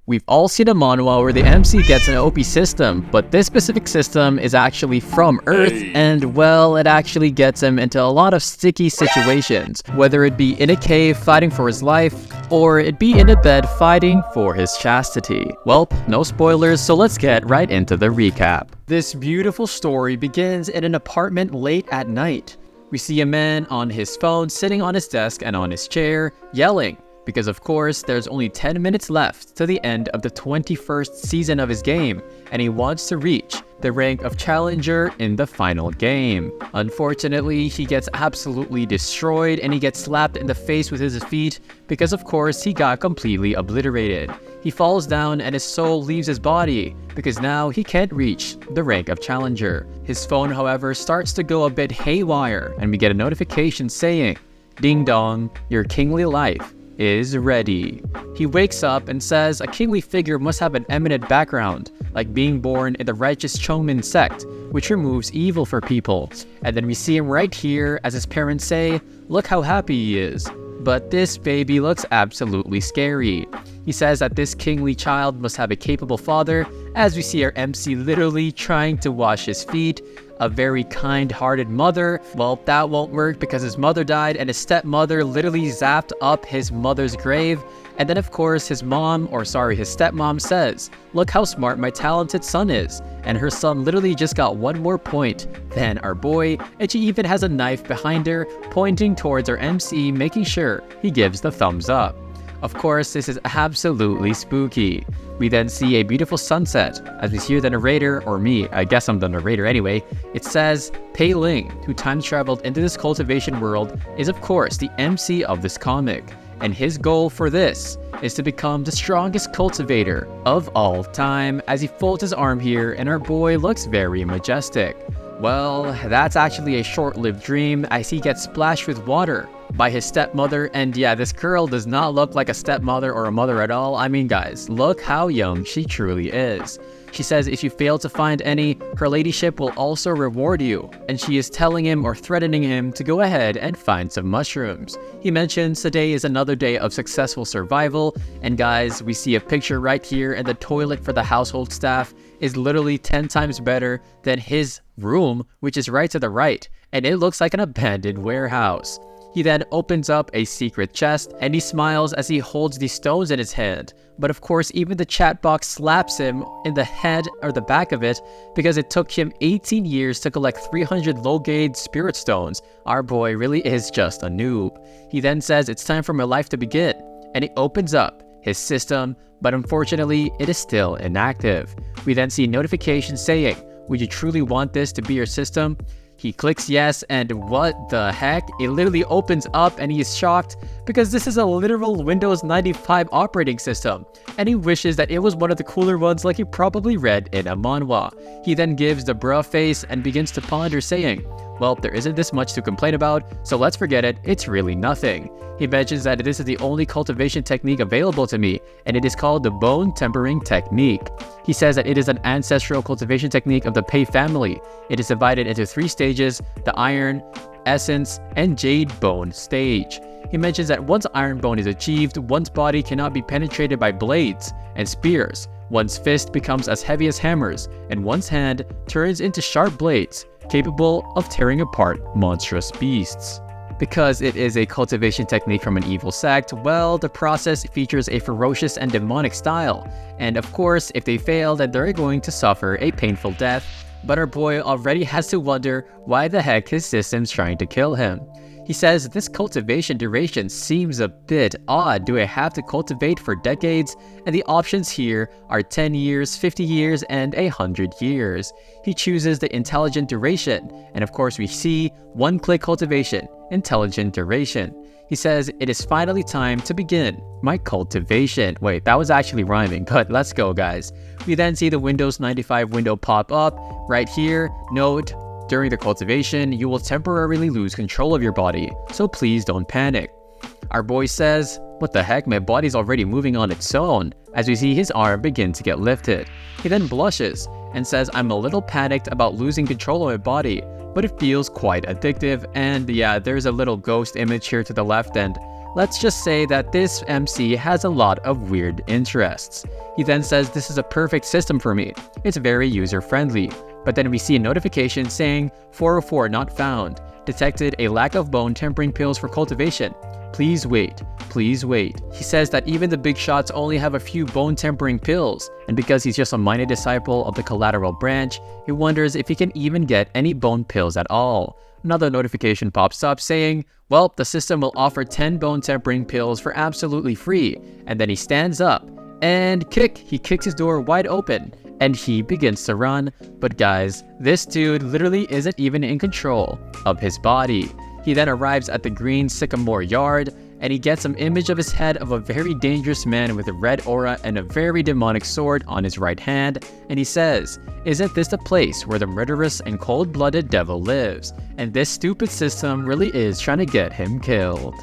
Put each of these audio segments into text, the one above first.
We've all seen a manhwa where the MC gets an OP system, but this specific system is actually from Earth, and well, it actually gets him into a lot of sticky situations, whether it be in a cave fighting for his life, or it be in a bed fighting for his chastity. Well, no spoilers, so let's get right into the recap. This beautiful story begins in an apartment late at night. We see a man on his phone sitting on his desk and on his chair, yelling. Because of course, there's only 10 minutes left to the end of the 21st season of his game, and he wants to reach the rank of challenger in the final game. Unfortunately, he gets absolutely destroyed and he gets slapped in the face with his feet because of course he got completely obliterated. He falls down and his soul leaves his body because now he can't reach the rank of challenger. His phone, however, starts to go a bit haywire and we get a notification saying, "Ding dong, your kingly life is ready." He wakes up and says a kingly figure must have an eminent background, like being born in the righteous Chongmin sect, which removes evil for people. And then we see him right here as his parents say, "Look how happy he is." But this baby looks absolutely scary. He says that this kingly child must have a capable father, as we see our MC literally trying to wash his feet. A very kind-hearted mother. Well, that won't work because his mother died and his stepmother literally zapped up his mother's grave. And then of course his stepmom says, "Look how smart my talented son is." And her son literally just got one more point than our boy, and she even has a knife behind her pointing towards our MC, making sure he gives the thumbs up. Of course, this is absolutely spooky. We then see a beautiful sunset as we hear the narrator, or me, I guess I'm the narrator anyway. It says, Pei Ling, who time traveled into this cultivation world, is of course the MC of this comic. And his goal for this is to become the strongest cultivator of all time, as he folds his arm here and our boy looks very majestic. Well, that's actually a short-lived dream as he gets splashed with water by his stepmother, and yeah, this girl does not look like a stepmother or a mother at all. I mean guys, look how young she truly is. She says if you fail to find any, her ladyship will also reward you, and she is telling him or threatening him to go ahead and find some mushrooms. He mentions today is another day of successful survival, and guys, we see a picture right here, and the toilet for the household staff is literally 10 times better than his room, which is right to the right, and it looks like an abandoned warehouse. He then opens up a secret chest and he smiles as he holds these stones in his hand. But of course, even the chat box slaps him in the head or the back of it because it took him 18 years to collect 300 low-grade spirit stones. Our boy really is just a noob. He then says it's time for my life to begin, and he opens up his system, but unfortunately, it is still inactive. We then see notifications saying, "Would you truly want this to be your system?" He clicks yes, and what the heck? It literally opens up and he is shocked because this is a literal Windows 95 operating system, and he wishes that it was one of the cooler ones like he probably read in a manhwa. He then gives the bruh face and begins to ponder saying, "Well, there isn't this much to complain about, so let's forget it, it's really nothing." He mentions that this is the only cultivation technique available to me, and it is called the bone tempering technique. He says that it is an ancestral cultivation technique of the Pei family. It is divided into 3 stages, the iron, essence, and jade bone stage. He mentions that once iron bone is achieved, one's body cannot be penetrated by blades and spears. One's fist becomes as heavy as hammers, and one's hand turns into sharp blades, capable of tearing apart monstrous beasts. Because it is a cultivation technique from an evil sect, well, the process features a ferocious and demonic style. And of course, if they fail, then they're going to suffer a painful death. But our boy already has to wonder why the heck his system's trying to kill him. He says this cultivation duration seems a bit odd. Do I have to cultivate for decades? And the options here are 10 years, 50 years, and 100 years. He chooses the intelligent duration, and of course we see one-click cultivation, intelligent duration. He says it is finally time to begin my cultivation. Wait, that was actually rhyming, but let's go guys. We then see the Windows 95 window pop up right here. Note, during the cultivation, you will temporarily lose control of your body, so please don't panic. Our boy says, "What the heck, my body's already moving on its own," as we see his arm begin to get lifted. He then blushes and says, "I'm a little panicked about losing control of my body, but it feels quite addictive." And yeah, there's a little ghost image here to the left, and Let's just say that this MC has a lot of weird interests. He then says this is a perfect system for me. It's very user-friendly. But then we see a notification saying 404 not found. Detected a lack of bone tempering pills for cultivation. Please wait. Please wait. He says that even the big shots only have a few bone tempering pills, and because he's just a minor disciple of the collateral branch, he wonders if he can even get any bone pills at all. Another notification pops up saying, well, the system will offer 10 bone tempering pills for absolutely free. And then he stands up and he kicks his door wide open and he begins to run. But guys, this dude literally isn't even in control of his body. He then arrives at the green sycamore yard and he gets some image of his head of a very dangerous man with a red aura and a very demonic sword on his right hand, and he says, isn't this the place where the murderous and cold-blooded devil lives? And this stupid system really is trying to get him killed.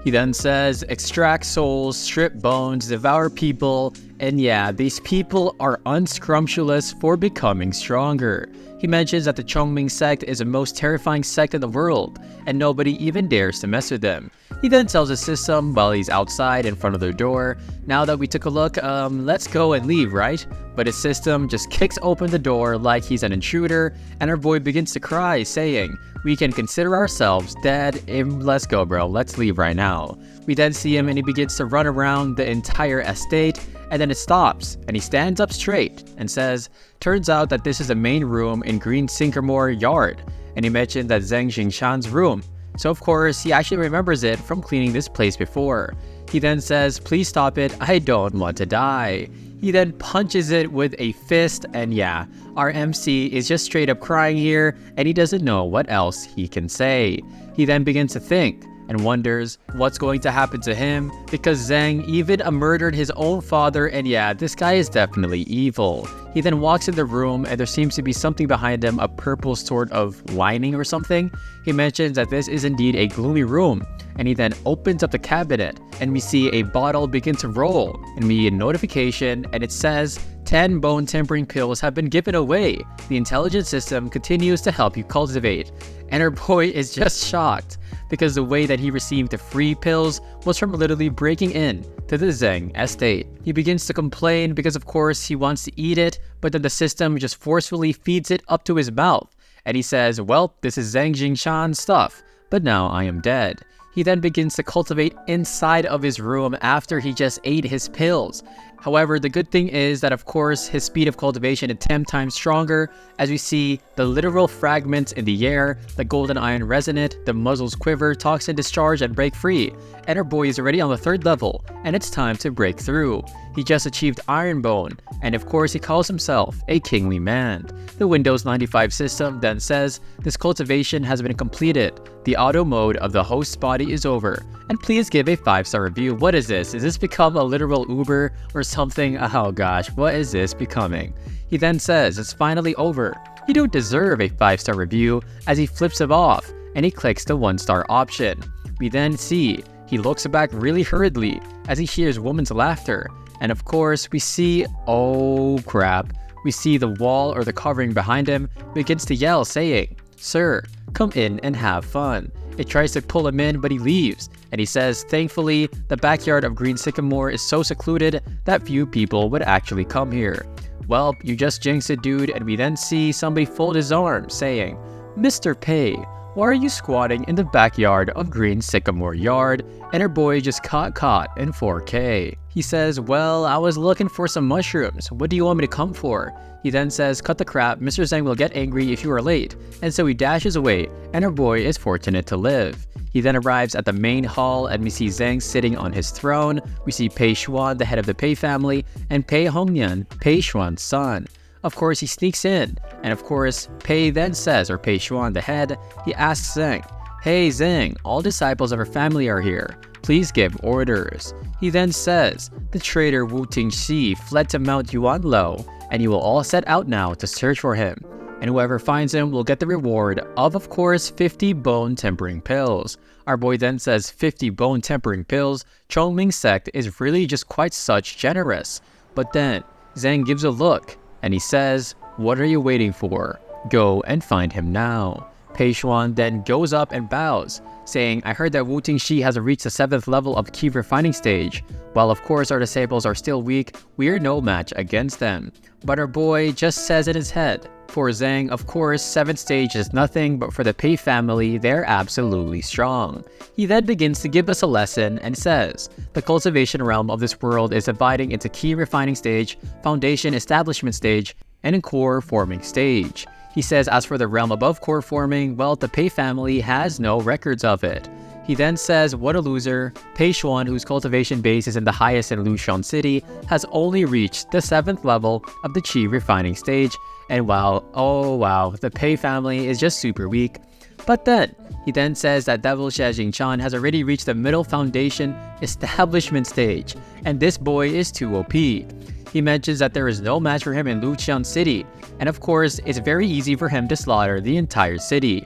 He then says, extract souls, strip bones, devour people, and yeah, these people are unscrumptious for becoming stronger. He mentions that the Chongming sect is the most terrifying sect in the world, and nobody even dares to mess with them. He then tells the system while he's outside in front of their door, now that we took a look, let's go and leave, right? But his system just kicks open the door like he's an intruder, and our boy begins to cry, saying, we can consider ourselves dead, let's go bro, let's leave right now. We then see him and he begins to run around the entire estate, and then it stops, and he stands up straight and says, turns out that this is the main room in Green Sycamore Yard, and he mentioned that Zheng Jingshan's room. So of course, he actually remembers it from cleaning this place before. He then says, please stop it, I don't want to die. He then punches it with a fist, and yeah, our MC is just straight up crying here, and he doesn't know what else he can say. He then begins to think, and wonders what's going to happen to him because Zheng even murdered his own father, and yeah, this guy is definitely evil. He then walks in the room and there seems to be something behind him, a purple sort of lining or something. He mentions that this is indeed a gloomy room, and he then opens up the cabinet and we see a bottle begin to roll, and we get a notification and it says 10 bone tempering pills have been given away. The intelligence system continues to help you cultivate. And our boy is just shocked because the way that he received the free pills was from literally breaking in to the Zheng estate. He begins to complain because of course he wants to eat it, but then the system just forcefully feeds it up to his mouth. And he says, well, this is Zheng Jingshan's stuff, but now I am dead. He then begins to cultivate inside of his room after he just ate his pills. However, the good thing is that of course his speed of cultivation is 10 times stronger, as we see the literal fragments in the air, the golden iron resonate, the muzzles quiver, toxin discharge, and break free. And our boy is already on the 3rd level, and it's time to break through. He just achieved Iron Bone, and of course he calls himself a kingly man. The Windows 95 system then says, this cultivation has been completed. The auto mode of the host's body is over. And please give a 5-star review. What is this? Is this become a literal Uber or something? Oh gosh, what is this becoming? He then says it's finally over. You don't deserve a 5-star review, as he flips him off and he clicks the 1-star option. We then see he looks back really hurriedly as he hears woman's laughter. And of course we see, oh crap, we see the wall or the covering behind him begins to yell saying, sir, come in and have fun. It tries to pull him in, but he leaves, and he says, thankfully, the backyard of Green Sycamore is so secluded that few people would actually come here. Well, you just jinxed it, dude, and we then see somebody fold his arms, saying, Mr. Pei, why are you squatting in the backyard of Green Sycamore Yard? And our boy just caught in 4K. He says, well, I was looking for some mushrooms. What do you want me to come for? He then says, cut the crap, Mr. Zheng will get angry if you are late. And so he dashes away, and our boy is fortunate to live. He then arrives at the main hall, and we see Zheng sitting on his throne. We see Pei Xuan, the head of the Pei family, and Pei Hongyan, Pei Xuan's son. Of course, he sneaks in, and of course, Pei then says, or Pei Xuan, the head, he asks Zheng, hey Zheng, all disciples of our family are here. Please give orders. He then says, the traitor Wu Tingxi fled to Mount Yuanlo, and you will all set out now to search for him. And whoever finds him will get the reward of course, 50 bone tempering pills. Our boy then says 50 bone tempering pills. Chongming sect is really just quite such generous. But then, Zheng gives a look, and he says, what are you waiting for? Go and find him now. Pei Xuan then goes up and bows, saying, I heard that Wu Tingxi has reached the 7th level of key refining stage. While of course our disciples are still weak, we're no match against them. But our boy just says in his head, for Zhang, of course, 7th stage is nothing, but for the Pei family, they're absolutely strong. He then begins to give us a lesson and says, the cultivation realm of this world is dividing into key refining stage, foundation establishment stage, and core forming stage. He says as for the realm above core forming, well, the Pei family has no records of it. He then says, what a loser, Pei Xuan, whose cultivation base is in the highest in Lushan City, has only reached the 7th level of the Qi refining stage, and wow, oh wow, the Pei family is just super weak. But then, he then says that Devil Xie Jingchan has already reached the middle foundation establishment stage, and this boy is too OP. He mentions that there is no match for him in Luqian City, and of course, it's very easy for him to slaughter the entire city.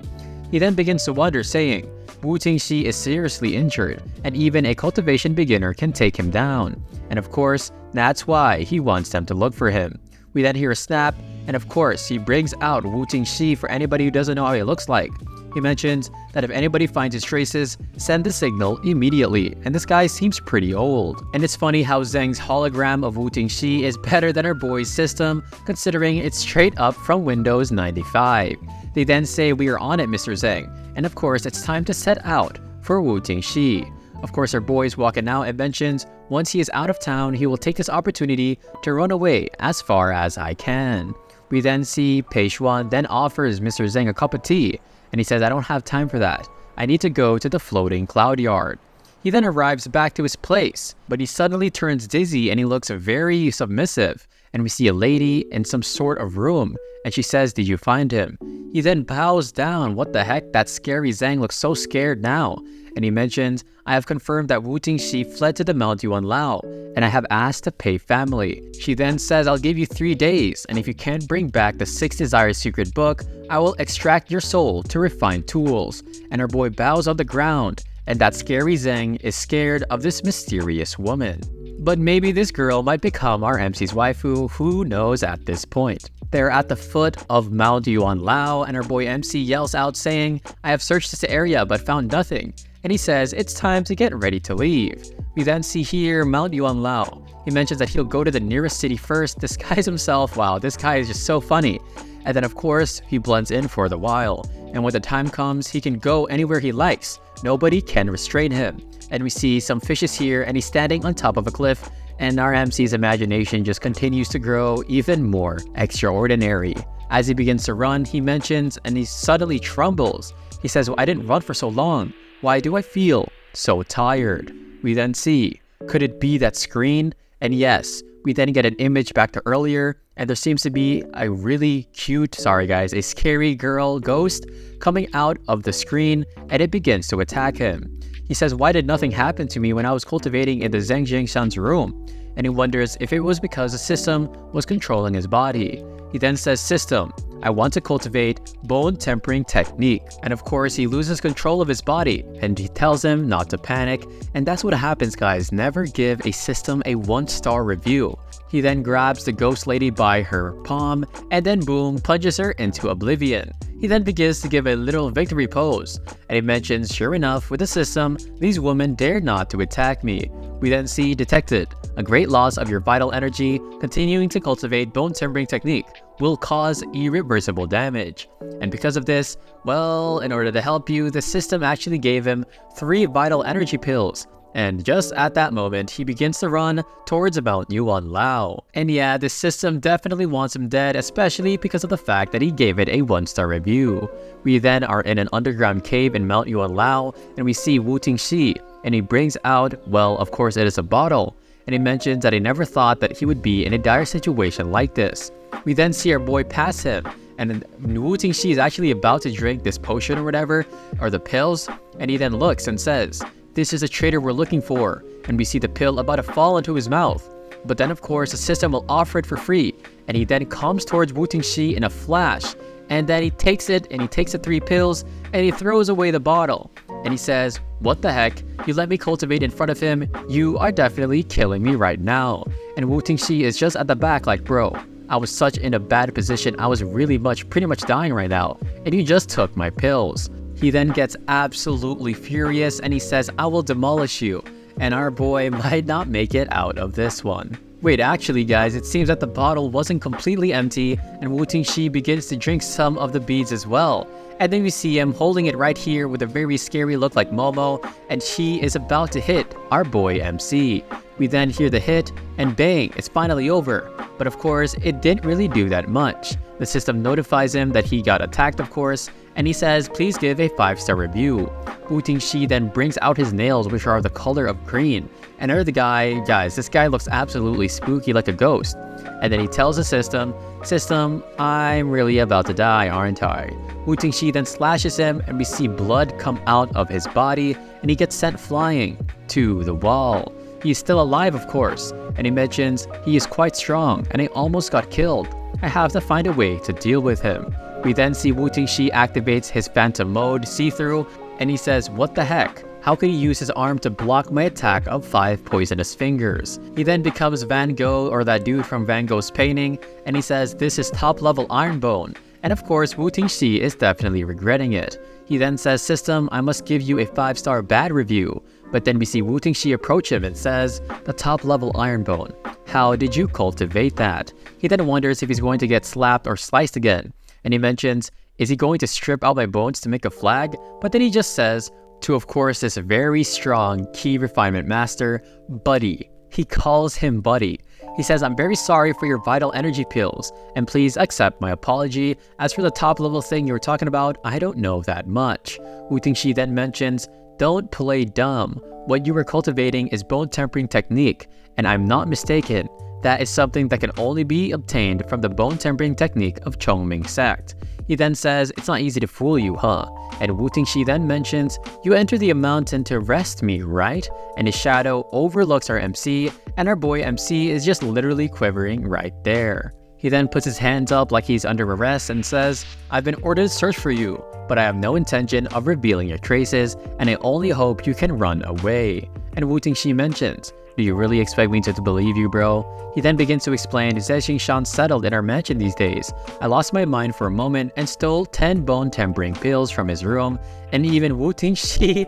He then begins to wonder, saying, Wu Tingxi is seriously injured, and even a cultivation beginner can take him down. And of course, that's why he wants them to look for him. We then hear a snap, and of course, he brings out Wu Tingxi for anybody who doesn't know how he looks like. He mentions that if anybody finds his traces, send the signal immediately, and this guy seems pretty old. And it's funny how Zheng's hologram of Wu Tingxi is better than our boy's system, considering it's straight up from Windows 95. They then say, we are on it, Mr. Zheng, and of course it's time to set out for Wu Tingxi. Of course our boy is walking out and mentions, once he is out of town, he will take this opportunity to run away as far as I can. We then see Pei Xuan then offers Mr. Zheng a cup of tea, and he says, I don't have time for that. I need to go to the floating cloud yard. He then arrives back to his place, but he suddenly turns dizzy and he looks very submissive. And we see a lady in some sort of room, and she says, did you find him? He then bows down. What the heck? That scary Zhang looks so scared now. And he mentions, I have confirmed that Wu Tingxi fled to the Mount Yuan Lao, and I have asked the Pei family. She then says, I'll give you 3 days, and if you can't bring back the 6 Desires secret book, I will extract your soul to refine tools. And our boy bows on the ground, and that scary Zhang is scared of this mysterious woman. But maybe this girl might become our MC's waifu, who knows at this point. They're at the foot of Mount Yuan Lao, and our boy MC yells out saying, I have searched this area but found nothing. And he says, it's time to get ready to leave. We then see here Mount Yuan Lao. He mentions that he'll go to the nearest city first, disguise himself. Wow, this guy is just so funny. And then of course, he blends in for the while. And when the time comes, he can go anywhere he likes. Nobody can restrain him. And we see some fishes here, and he's standing on top of a cliff, and our MC's imagination just continues to grow even more extraordinary. As he begins to run, he mentions, and he suddenly trembles. He says, well, I didn't run for so long. Why do I feel so tired? We then see, could it be that screen? And yes, we then get an image back to earlier, and there seems to be a really cute, a scary girl ghost coming out of the screen, and it begins to attack him. He says, why did nothing happen to me when I was cultivating in the Zheng Jingshan's room? And he wonders if it was because the system was controlling his body. He then says, system, I want to cultivate bone tempering technique. And of course, he loses control of his body, and he tells him not to panic. And that's what happens, guys. Never give a system a 1-star review. He then grabs the ghost lady by her palm, and then boom, plunges her into oblivion. He then begins to give a little victory pose, and he mentions, sure enough, with the system, these women dared not to attack me. We then see detected, a great loss of your vital energy. Continuing to cultivate bone tempering technique will cause irreversible damage. And because of this, well, in order to help you, the system actually gave him 3 vital energy pills. And just at that moment, he begins to run towards Mount Yuan Lao. And yeah, this system definitely wants him dead, especially because of the fact that he gave it a 1-star review. We then are in an underground cave in Mount Yuan Lao, and we see Wu Tingxi, and he brings out, well, of course it is a bottle. And he mentions that he never thought that he would be in a dire situation like this. We then see our boy pass him, and Wu Tingxi is actually about to drink this potion or whatever, or the pills, and he then looks and says, this is a traitor we're looking for, and we see the pill about to fall into his mouth. But then of course the system will offer it for free, and he then comes towards Wu Tingxi in a flash, and then he takes it, and he takes the 3 pills, and he throws away the bottle. And he says, what the heck, you let me cultivate in front of him, you are definitely killing me right now. And Wu Tingxi is just at the back like, bro, I was such in a bad position, I was pretty much dying right now, and you just took my pills. He then gets absolutely furious and he says, I will demolish you, and our boy might not make it out of this one. Wait, actually guys, it seems that the bottle wasn't completely empty, and Wu Tingxi begins to drink some of the beads as well. And then we see him holding it right here with a very scary look like Momo, and she is about to hit our boy MC. We then hear the hit, and bang, it's finally over. But of course, it didn't really do that much. The system notifies him that he got attacked, of course, and he says, please give a 5-star review. Wu Tingxi then brings out his nails, which are the color of green. And the guy, guys, this guy looks absolutely spooky like a ghost. And then he tells the system, I'm really about to die, aren't I? Wu Tingxi then slashes him, and we see blood come out of his body, and he gets sent flying to the wall. He is still alive, of course, and he mentions he is quite strong, and I almost got killed. I have to find a way to deal with him. We then see Wu Tingxi activates his phantom mode, see-through, and he says, what the heck? How could he use his arm to block my attack of 5 poisonous fingers? He then becomes Van Gogh, or that dude from Van Gogh's painting, and he says this is top level Iron Bone. And of course, Wu Tingxi is definitely regretting it. He then says, system, I must give you a 5-star bad review. But then we see Wu Tingxi approach him and says, the top level Iron Bone. How did you cultivate that? He then wonders if he's going to get slapped or sliced again. And he mentions, is he going to strip out my bones to make a flag? But then he just says, to of course this very strong key refinement master, Buddy. He calls him Buddy. He says, I'm very sorry for your vital energy pills, and please accept my apology. As for the top level thing you were talking about, I don't know that much. Wu Tingxi then mentions, don't play dumb. What you were cultivating is bone tempering technique, and I'm not mistaken. That is something that can only be obtained from the bone tempering technique of Chongming sect. He then says, it's not easy to fool you, huh? And Wu Tingxi then mentions, you entered the mountain to arrest me, right? And his shadow overlooks our MC, and our boy MC is just literally quivering right there. He then puts his hands up like he's under arrest and says, I've been ordered to search for you, but I have no intention of revealing your traces, and I only hope you can run away. And Wu Tingxi mentions, do you really expect me to believe you, bro? He then begins to explain, Zexing settled in our mansion these days. I lost my mind for a moment and stole 10 bone tempering pills from his room, and even Wu Tingxi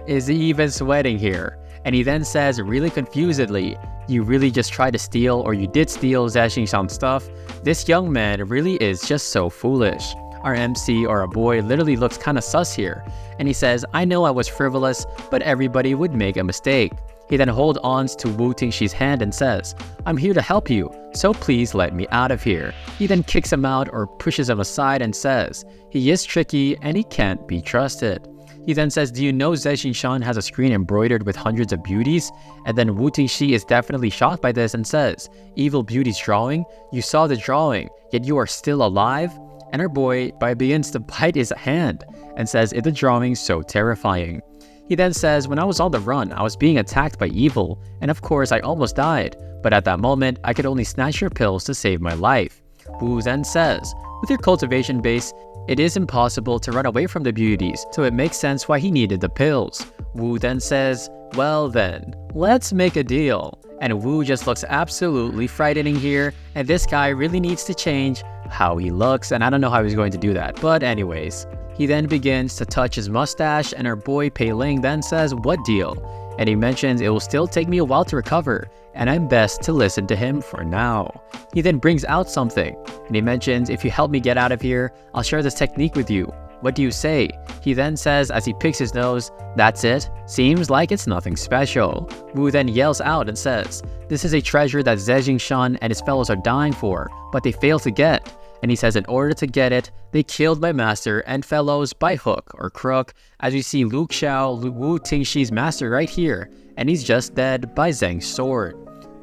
is even sweating here. And he then says really confusedly, you really just tried to steal, or you did steal Zexing stuff? This young man really is just so foolish. Our MC, or a boy, literally looks kinda sus here. And he says, I know I was frivolous, but everybody would make a mistake. He then holds on to Wu Tingxi's hand and says, I'm here to help you, so please let me out of here. He then kicks him out or pushes him aside and says, he is tricky and he can't be trusted. He then says, do you know Zexing has a screen embroidered with hundreds of beauties? And then Wu Tingxi is definitely shocked by this and says, evil beauty's drawing? You saw the drawing, yet you are still alive? And our boy begins to bite his hand and says, is the drawing so terrifying? He then says, when I was on the run, I was being attacked by evil, and of course I almost died, but at that moment, I could only snatch your pills to save my life. Wu then says, with your cultivation base, it is impossible to run away from the beauties, so it makes sense why he needed the pills. Wu then says, well then, let's make a deal. And Wu just looks absolutely frightening here, and this guy really needs to change how he looks, and I don't know how he's going to do that, but anyways. He then begins to touch his mustache, and our boy Pei Ling then says, what deal? And he mentions it will still take me a while to recover, and I'm best to listen to him for now. He then brings out something, and he mentions, if you help me get out of here, I'll share this technique with you. What do you say? He then says as he picks his nose, that's it? Seems like it's nothing special. Wu then yells out and says, this is a treasure that Zexing and his fellows are dying for, but they fail to get. And he says in order to get it, they killed my master and fellows by hook or crook, as we see Lu Xiao, Wu Tingxi's master right here, and he's just dead by Zheng's sword.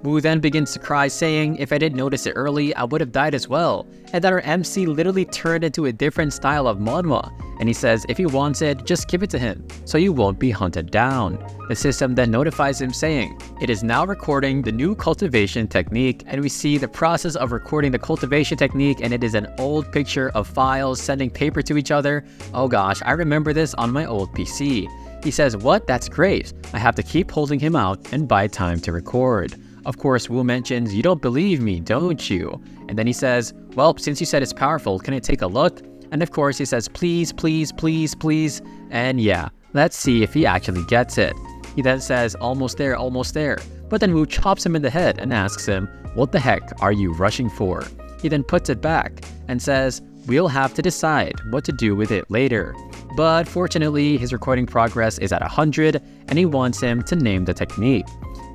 Wu then begins to cry, saying, if I didn't notice it early, I would have died as well, and that our MC literally turned into a different style of Manhwa, and he says if he wants it, just give it to him, so you won't be hunted down. The system then notifies him saying, it is now recording the new cultivation technique, and we see the process of recording the cultivation technique, and it is an old picture of files sending paper to each other. Oh gosh, I remember this on my old PC. He says, what? That's great. I have to keep holding him out and buy time to record. Of course, Wu mentions, "You don't believe me, don't you?" And then he says, "Well, since you said it's powerful, can I take a look?" And of course he says, "Please, please, please, please." And yeah, let's see if he actually gets it. He then says, "Almost there, almost there." But then Wu chops him in the head and asks him, "What the heck are you rushing for?" He then puts it back and says, "We'll have to decide what to do with it later." But fortunately, his recording progress is at 100 and he wants him to name the technique.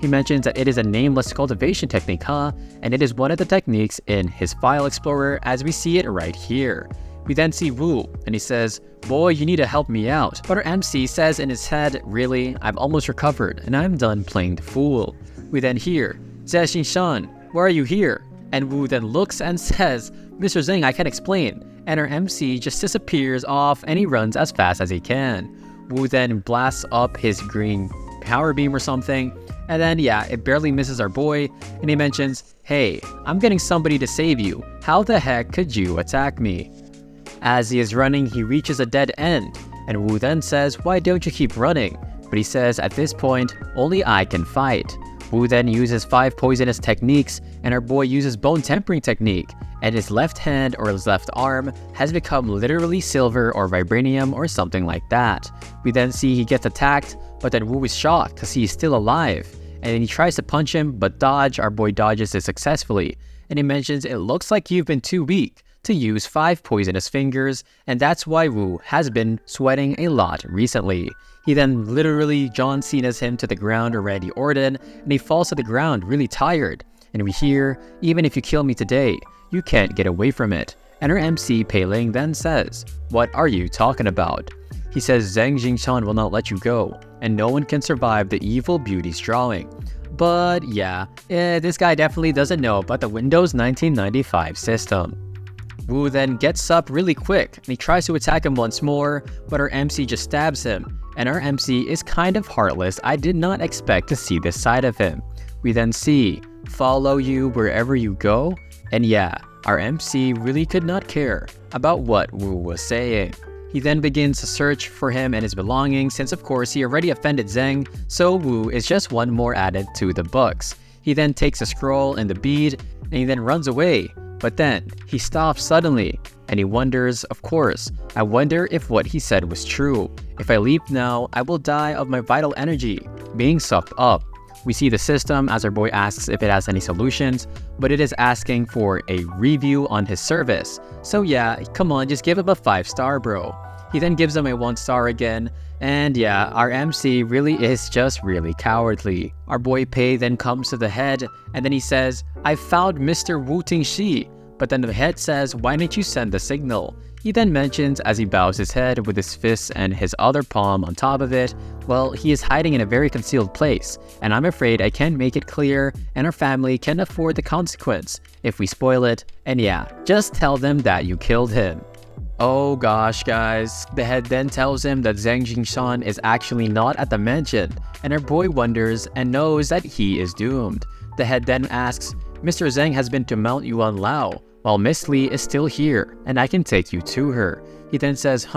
He mentions that it is a nameless cultivation technique, and it is one of the techniques in his file explorer as we see it right here. We then see Wu, and he says, "Boy, you need to help me out." But our MC says in his head, "Really? I've almost recovered, and I'm done playing the fool." We then hear, "Zhe-Xin-Shan, why are you here?" And Wu then looks and says, "Mr. Zheng, I can't explain." And our MC just disappears off and he runs as fast as he can. Wu then blasts up his green power beam or something, and then yeah, it barely misses our boy, and he mentions, "Hey, I'm getting somebody to save you. How the heck could you attack me?" As he is running, he reaches a dead end, and Wu then says, "Why don't you keep running?" But he says, "At this point, only I can fight." Wu then uses 5 poisonous techniques, and our boy uses bone tempering technique, and his left hand or his left arm has become literally silver or vibranium or something like that. We then see he gets attacked, but then Wu is shocked to see he's still alive, and then he tries to punch him, but our boy dodges it successfully, and he mentions, "It looks like you've been too weak to use 5 poisonous fingers, and that's why Wu has been sweating a lot recently." He then literally John Cena's him to the ground or Randy Orton, and he falls to the ground really tired. And we hear, "Even if you kill me today, you can't get away from it." And our MC Pei Ling then says, "What are you talking about?" He says Zhang Jingchan will not let you go, and no one can survive the evil beauty's drawing. But yeah, this guy definitely doesn't know about the Windows 1995 system. Wu then gets up really quick, and he tries to attack him once more, but our MC just stabs him, and our MC is kind of heartless. I did not expect to see this side of him. We then see, "Follow you wherever you go," and yeah, our MC really could not care about what Wu was saying. He then begins to search for him and his belongings since of course he already offended Zheng, so Wu is just one more added to the books. He then takes a scroll and the bead, and he then runs away. But then, he stops suddenly, and he wonders, of course, "I wonder if what he said was true. If I leap now, I will die of my vital energy being sucked up." We see the system as our boy asks if it has any solutions, but it is asking for a review on his service. So yeah, come on, just give him a 5-star, bro. He then gives him a 1-star again, and yeah, our MC really is just really cowardly. Our boy Pei then comes to the head, and then he says, "I found Mr. Wu Tingxi." But then the head says, "Why didn't you send the signal?" He then mentions as he bows his head with his fist and his other palm on top of it, well, he is hiding in a very concealed place, and I'm afraid I can't make it clear, and our family can afford the consequence if we spoil it, and yeah, just tell them that you killed him. Oh gosh guys, the head then tells him that Zhang Jingshan is actually not at the mansion, and our boy wonders and knows that he is doomed. The head then asks, "Mr. Zhang has been to Mount Yuan Lao, while Miss Li is still here, and I can take you to her." He then says,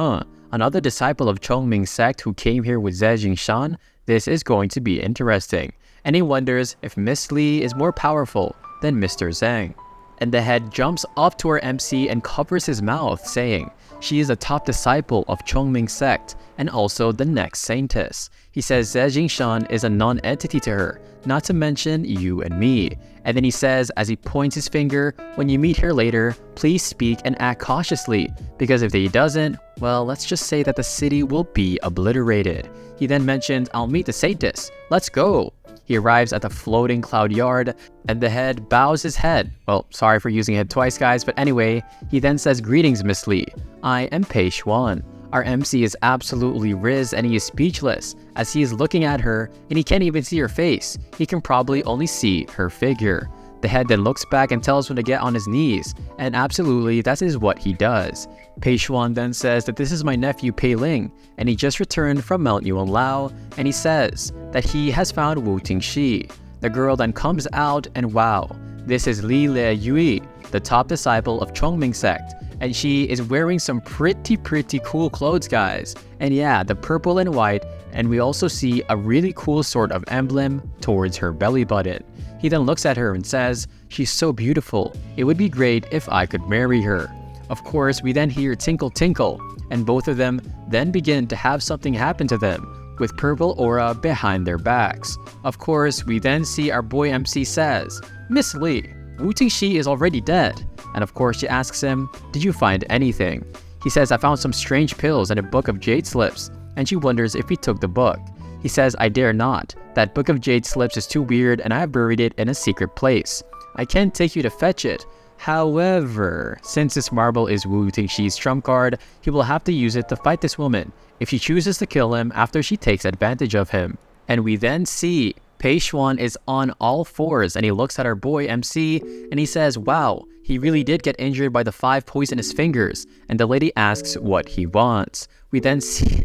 "Another disciple of Chongming sect who came here with Zhe Jingshan? This is going to be interesting." And he wonders if Miss Li is more powerful than Mr. Zhang. And the head jumps up to our MC and covers his mouth, saying, "She is a top disciple of Chongming sect, and also the next saintess." He says Zhe Jingshan is a non-entity to her, not to mention you and me. And then he says, as he points his finger, "When you meet her later, please speak and act cautiously, because if he doesn't, well, let's just say that the city will be obliterated." He then mentions, "I'll meet the saintess. Let's go." He arrives at the floating cloud yard, and the head bows his head. Well, sorry for using it twice, guys, but anyway, he then says, "Greetings, Miss Li. I am Pei Xuan." Our MC is absolutely riz and he is speechless as he is looking at her and he can't even see her face. He can probably only see her figure. The head then looks back and tells him to get on his knees, and absolutely that is what he does. Pei Xuan then says that this is my nephew Pei Ling, and he just returned from Mount Yuan Lao, and he says that he has found Wu Tingxi. The girl then comes out, and wow, this is Li Le Yui, the top disciple of Chongming sect, and she is wearing some pretty cool clothes, guys. And yeah, the purple and white, and we also see a really cool sort of emblem towards her belly button. He then looks at her and says, "She's so beautiful. It would be great if I could marry her." Of course, we then hear tinkle tinkle, and both of them then begin to have something happen to them, with purple aura behind their backs. Of course, we then see our boy MC says, "Miss Lee, Wu Tingxi is already dead." And of course, she asks him, "Did you find anything?" He says, "I found some strange pills and a book of jade slips," and she wonders if he took the book. He says, "I dare not. That book of jade slips is too weird and I have buried it in a secret place. I can't take you to fetch it. However, since this marble is Wu Tingxi's trump card, he will have to use it to fight this woman if she chooses to kill him after she takes advantage of him." And we then see Pei Xuan is on all fours and he looks at our boy MC and he says, "Wow, he really did get injured by the 5 poisonous fingers." And the lady asks what he wants. We then see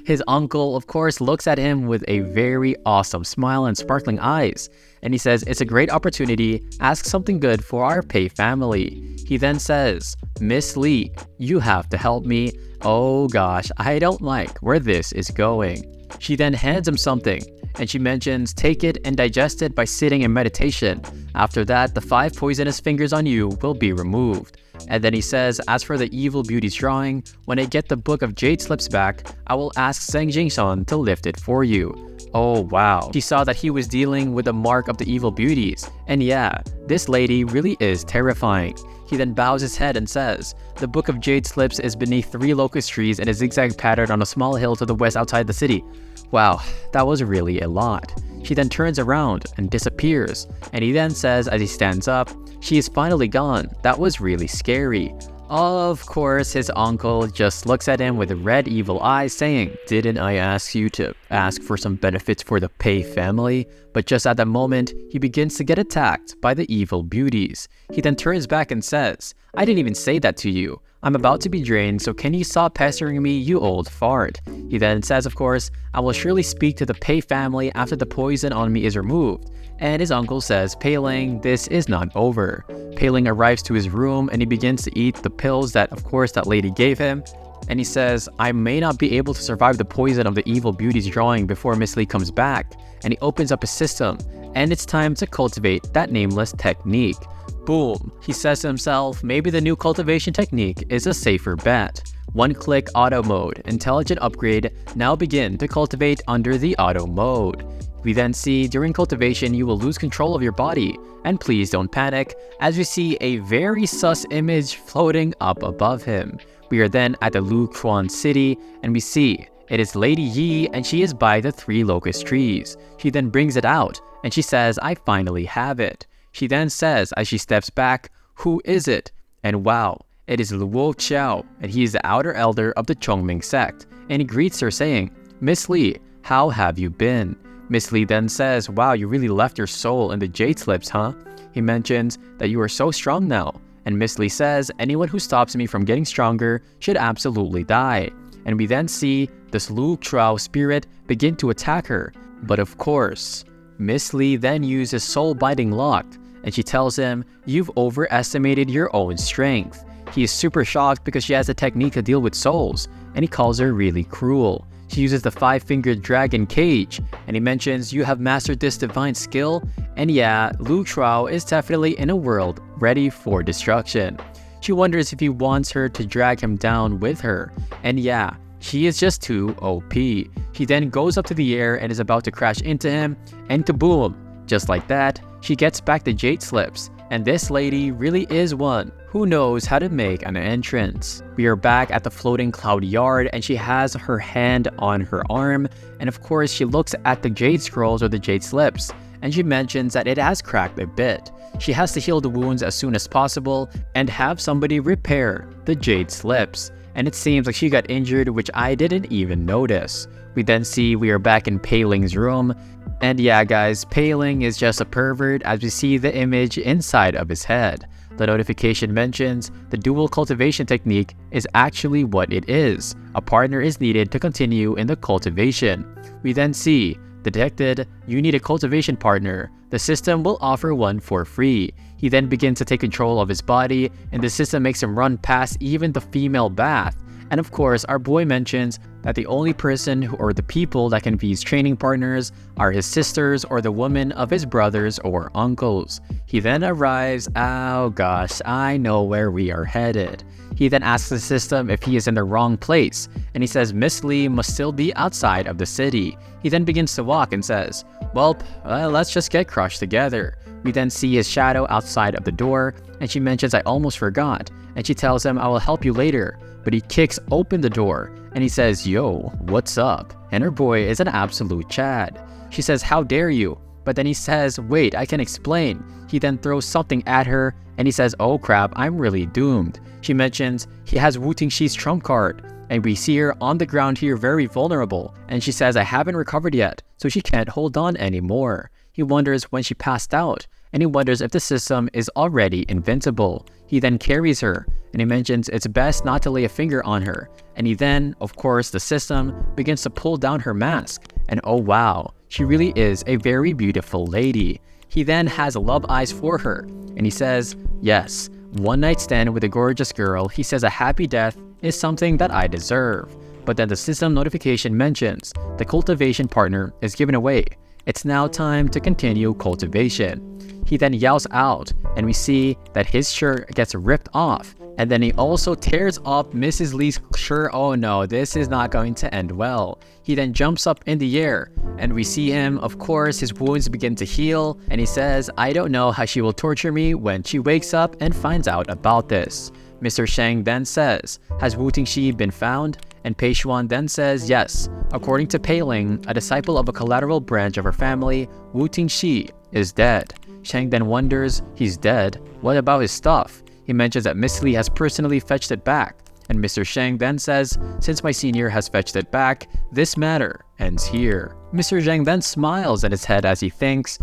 his uncle, of course, looks at him with a very awesome smile and sparkling eyes. And he says, "It's a great opportunity. Ask something good for our Pei family." He then says, "Miss Lee, you have to help me." Oh gosh, I don't like where this is going. She then hands him something, and she mentions, "Take it and digest it by sitting in meditation. After that, the 5 poisonous fingers on you will be removed." And then he says, "As for the evil beauty's drawing, when I get the book of jade slips back, I will ask Zheng Jingshun to lift it for you." Oh wow, she saw that he was dealing with the mark of the evil beauties. And yeah, this lady really is terrifying. He then bows his head and says, "The book of jade slips is beneath 3 locust trees in a zigzag pattern on a small hill to the west outside the city." Wow, that was really a lot. She then turns around and disappears, and he then says as he stands up, "She is finally gone. That was really scary." Of course, his uncle just looks at him with red evil eyes saying, "Didn't I ask you to ask for some benefits for the Pei family?" But just at that moment, he begins to get attacked by the evil beauties. He then turns back and says, "I didn't even say that to you. I'm about to be drained, so can you stop pestering me, you old fart?" He then says, of course, "I will surely speak to the Pei family after the poison on me is removed." And his uncle says, "Pei Ling, this is not over." Pei Ling arrives to his room and he begins to eat the pills that, of course, that lady gave him. And he says, "I may not be able to survive the poison of the evil beauty's drawing before Miss Lee comes back." And he opens up his system, and it's time to cultivate that nameless technique. Boom, he says to himself, maybe the new cultivation technique is a safer bet. One-click auto mode, intelligent upgrade, now begin to cultivate under the auto mode. We then see during cultivation you will lose control of your body, and please don't panic as we see a very sus image floating up above him. We are then at the Luquan city and we see it is Lady Yi and she is by the 3 locust trees. She then brings it out and she says, "I finally have it." She then says as she steps back, "Who is it?" And wow, it is Luo Qiao, and he is the outer elder of the Chongming sect, and he greets her saying, "Miss Li, how have you been?" Miss Li then says, "Wow, you really left your soul in the jade slips, huh?" He mentions that you are so strong now, and Miss Li says, "Anyone who stops me from getting stronger should absolutely die." And we then see this Lu Trao spirit begin to attack her, but of course, Miss Li then uses soul binding lock, and she tells him, "You've overestimated your own strength." He is super shocked because she has a technique to deal with souls, and he calls her really cruel. She uses the 5-fingered dragon cage, and he mentions, "You have mastered this divine skill." And yeah, Lu Trao is definitely in a world ready for destruction. She wonders if he wants her to drag him down with her, and yeah, she is just too OP. She then goes up to the air and is about to crash into him, and kaboom! Just like that, she gets back the jade slips, and this lady really is one who knows how to make an entrance. We are back at the floating cloud yard and she has her hand on her arm, and of course she looks at the jade scrolls or the jade slips, and she mentions that it has cracked a bit. She has to heal the wounds as soon as possible and have somebody repair the jade slips. And it seems like she got injured, which I didn't even notice. We then see we are back in Pei Ling's room, and yeah guys, Pei Ling is just a pervert as we see the image inside of his head. The notification mentions the dual cultivation technique is actually what it is. A partner is needed to continue in the cultivation. We then see, detected, you need a cultivation partner. The system will offer one for free. He then begins to take control of his body, and the system makes him run past even the female bath. And of course, our boy mentions that the only person or the people that can be his training partners are his sisters or the women of his brothers or uncles. He then arrives, oh gosh, I know where we are headed. He then asks the system if he is in the wrong place, and he says Miss Lee must still be outside of the city. He then begins to walk and says, well, let's just get crushed together. We then see his shadow outside of the door, and she mentions, I almost forgot, and she tells him, I will help you later. But he kicks open the door, and he says, yo, what's up? And her boy is an absolute Chad. She says, how dare you? But then he says, wait, I can explain. He then throws something at her, and he says, oh crap, I'm really doomed. She mentions he has Wu Tingxi's trump card, and we see her on the ground here very vulnerable, and she says, I haven't recovered yet, so she can't hold on anymore. He wonders when she passed out, and he wonders if the system is already invincible. He then carries her, and he mentions it's best not to lay a finger on her. And he then, of course, the system begins to pull down her mask, and oh wow, she really is a very beautiful lady. He then has love eyes for her, and he says, yes, one night stand with a gorgeous girl. He says a happy death is something that I deserve. But then the system notification mentions the cultivation partner is given away. It's now time to continue cultivation. He then yells out, and we see that his shirt gets ripped off, and then he also tears off Mrs. Lee's shirt. Oh no, this is not going to end well. He then jumps up in the air, and we see him, of course, his wounds begin to heal, and he says, I don't know how she will torture me when she wakes up and finds out about this. Mr. Shang then says, has Wu Tingxi been found? And Pei Xuan then says, yes. According to Pei Ling, a disciple of a collateral branch of her family, Wu Tingxi is dead. Shang then wonders, he's dead, what about his stuff? He mentions that Miss Lee has personally fetched it back. And Mr. Shang then says, since my senior has fetched it back, this matter ends here. Mr. Zhang then smiles at his head as he thinks,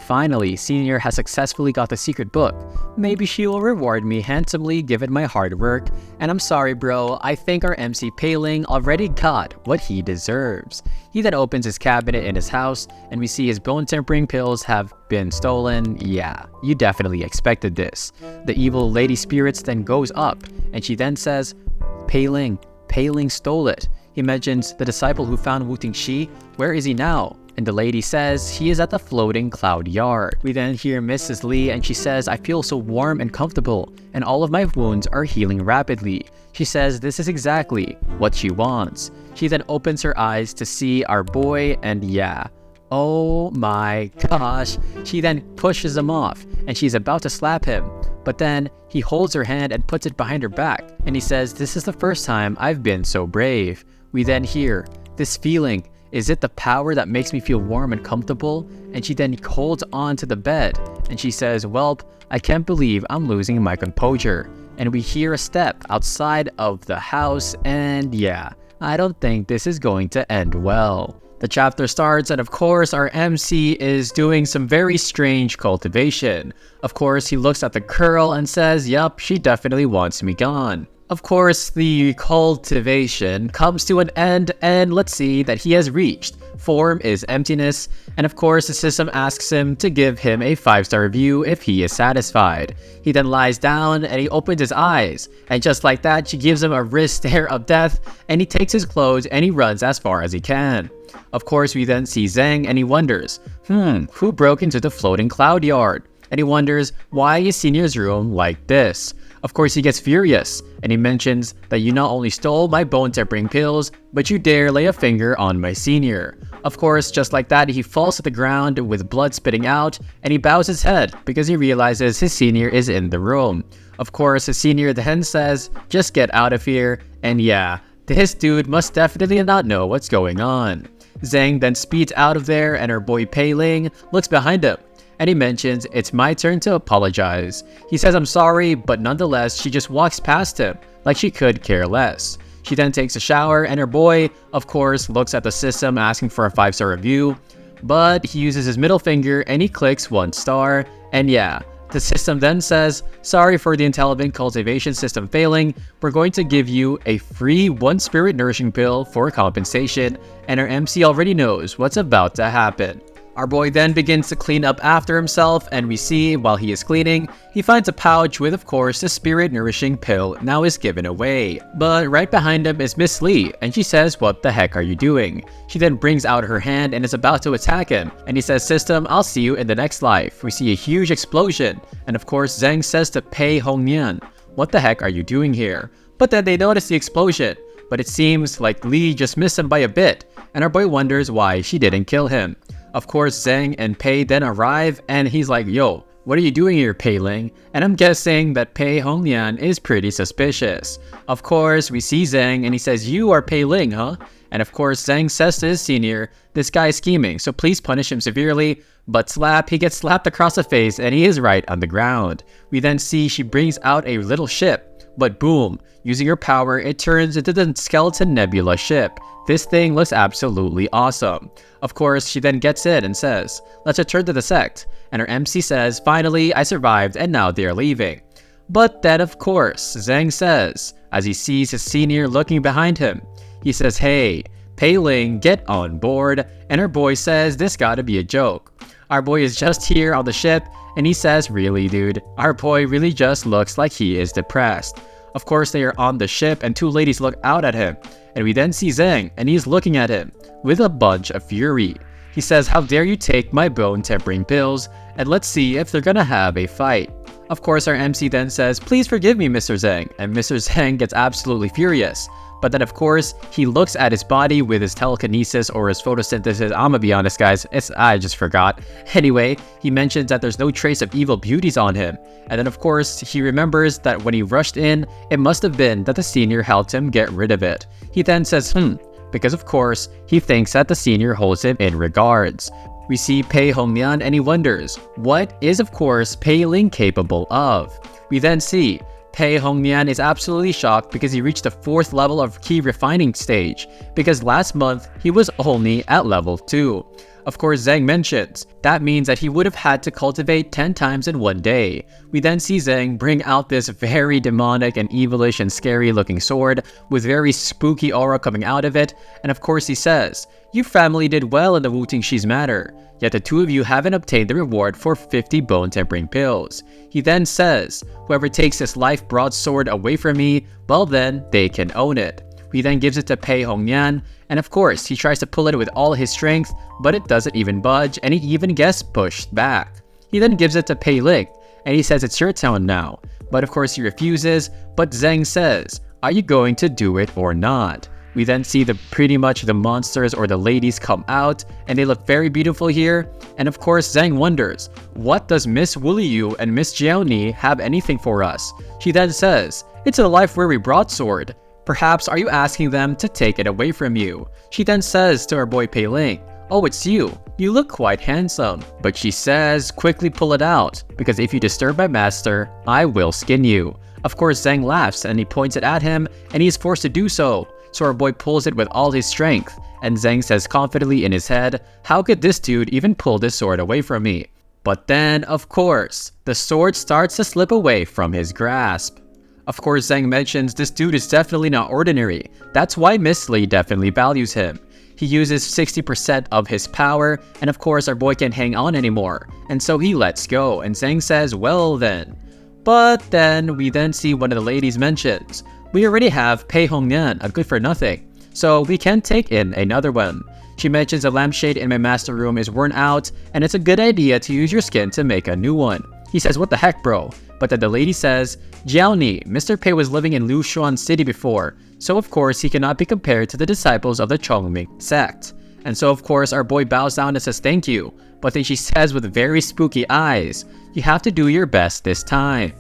finally, senior has successfully got the secret book. Maybe she will reward me handsomely given my hard work. And I'm sorry bro, I think our MC Pei Ling already got what he deserves. He then opens his cabinet in his house, and we see his bone tempering pills have been stolen. Yeah, you definitely expected this. The evil lady spirits then goes up, and she then says, Pei Ling stole it. He mentions the disciple who found Wu Tingxi. Where is he now? And the lady says he is at the floating cloud yard. We then hear Mrs. Lee, and she says, I feel so warm and comfortable, and all of my wounds are healing rapidly. She says this is exactly what she wants. She then opens her eyes to see our boy, and yeah, oh my gosh. She then pushes him off, and she's about to slap him. But then he holds her hand and puts it behind her back, and he says, this is the first time I've been so brave. We then hear, this feeling, is it the power that makes me feel warm and comfortable? And she then holds on to the bed, and she says, welp, I can't believe I'm losing my composure. And we hear a step outside of the house, and yeah, I don't think this is going to end well. The chapter starts, and of course our MC is doing some very strange cultivation. Of course, he looks at the girl and says, yup, she definitely wants me gone. Of course, the cultivation comes to an end, and let's see that he has reached. Form is emptiness, and of course the system asks him to give him a 5-star review if he is satisfied. He then lies down and he opens his eyes, and just like that, she gives him a wrist stare of death, and he takes his clothes and he runs as far as he can. Of course, we then see Zhang, and he wonders, who broke into the floating cloud yard? And he wonders, why is Senior's room like this? Of course, he gets furious, and he mentions that you not only stole my bone tempering pills, but you dare lay a finger on my senior. Of course, just like that, he falls to the ground with blood spitting out, and he bows his head because he realizes his senior is in the room. Of course, his senior then says, just get out of here, and yeah, this dude must definitely not know what's going on. Zhang then speeds out of there, and her boy Pei Ling looks behind him, and he mentions it's my turn to apologize. He says I'm sorry, but nonetheless, she just walks past him like she could care less. She then takes a shower, and her boy, of course, looks at the system asking for a 5-star review, but he uses his middle finger and he clicks 1 star, and yeah, the system then says, sorry for the intelligent cultivation system failing, we're going to give you a free 1 spirit nourishing pill for compensation, and our MC already knows what's about to happen. Our boy then begins to clean up after himself, and we see, while he is cleaning, he finds a pouch with, of course, the spirit nourishing pill now is given away. But right behind him is Miss Lee, and she says, "What the heck are you doing?" She then brings out her hand and is about to attack him, and he says, "System, I'll see you in the next life." We see a huge explosion, and of course Zhang says to Pei Hongnian, "What the heck are you doing here?" But then they notice the explosion, but it seems like Lee just missed him by a bit, and our boy wonders why she didn't kill him. Of course, Zhang and Pei then arrive, and he's like, "Yo, what are you doing here, Pei Ling?" And I'm guessing that Pei Hongnian is pretty suspicious. Of course, we see Zhang, and he says, "You are Pei Ling, huh?" And of course, Zhang says to his senior, "This guy is scheming, so please punish him severely." But he gets slapped across the face, and he is right on the ground. We then see she brings out a little ship, but boom, using her power, it turns into the Skeleton Nebula ship. This thing looks absolutely awesome. Of course, she then gets in and says, "Let's return to the sect." And her MC says, "Finally, I survived, and now they're leaving." But then, of course, Zhang says, as he sees his senior looking behind him, he says, "Hey, Pei Ling, get on board." And her boy says, "This gotta be a joke." Our boy is just here on the ship, and he says, "Really, dude? Our boy really just looks like he is depressed." Of course, they are on the ship, and two ladies look out at him. And we then see Zhang, and he's looking at him with a bunch of fury. He says, "How dare you take my bone tempering pills, and let's see if they're gonna have a fight." Of course, our MC then says, "Please forgive me, Mr. Zhang," and Mr. Zhang gets absolutely furious. But then, of course, he looks at his body with his telekinesis or his photosynthesis. I'ma be honest, guys, I just forgot. Anyway, he mentions that there's no trace of evil beauties on him. And then, of course, he remembers that when he rushed in, it must have been that the senior helped him get rid of it. He then says, because of course, he thinks that the senior holds him in regards. We see Pei Hongnian, and he wonders, what is, of course, Pei Ling capable of? We then see Pei Hongnian is absolutely shocked because he reached the 4th level of key refining stage, because last month he was only at level 2. Of course, Zhang mentions that means that he would have had to cultivate 10 times in one day. We then see Zhang bring out this very demonic and evilish and scary looking sword with very spooky aura coming out of it, and of course he says, "Your family did well in the Wu Tingxi's matter, yet the two of you haven't obtained the reward for 50 bone tempering pills." He then says, "Whoever takes this life broadsword away from me, well then, they can own it." He then gives it to Pei Hongnian, and of course, he tries to pull it with all his strength, but it doesn't even budge, and he even gets pushed back. He then gives it to Pei Ling, and he says, "It's your turn now." But of course, he refuses, but Zhang says, "Are you going to do it or not?" We then see pretty much the monsters or the ladies come out, and they look very beautiful here. And of course, Zhang wonders, what does Miss Wuliyu and Miss Jiaoni have anything for us? She then says, "It's a life-weary broadsword. Perhaps are you asking them to take it away from you?" She then says to our boy Pei Ling, "Oh, it's you. You look quite handsome." But she says, "Quickly pull it out, because if you disturb my master, I will skin you." Of course, Zhang laughs and he points it at him, and he is forced to do so. So our boy pulls it with all his strength, and Zhang says confidently in his head, "How could this dude even pull this sword away from me?" But then, of course, the sword starts to slip away from his grasp. Of course, Zhang mentions this dude is definitely not ordinary. That's why Miss Lee definitely values him. He uses 60% of his power, and of course our boy can't hang on anymore, and so he lets go, and Zhang says, "Well then." But then we then see one of the ladies mentions, "We already have Pei Hongnian, a good for nothing, so we can take in another one." She mentions a lampshade in my master room is worn out, and it's a good idea to use your skin to make a new one. He says, "What the heck, bro?" But then the lady says, "Jiaoni, Mr. Pei was living in Lushuan City before, so of course he cannot be compared to the disciples of the Chongming sect." And so of course our boy bows down and says thank you, but then she says with very spooky eyes, "You have to do your best this time."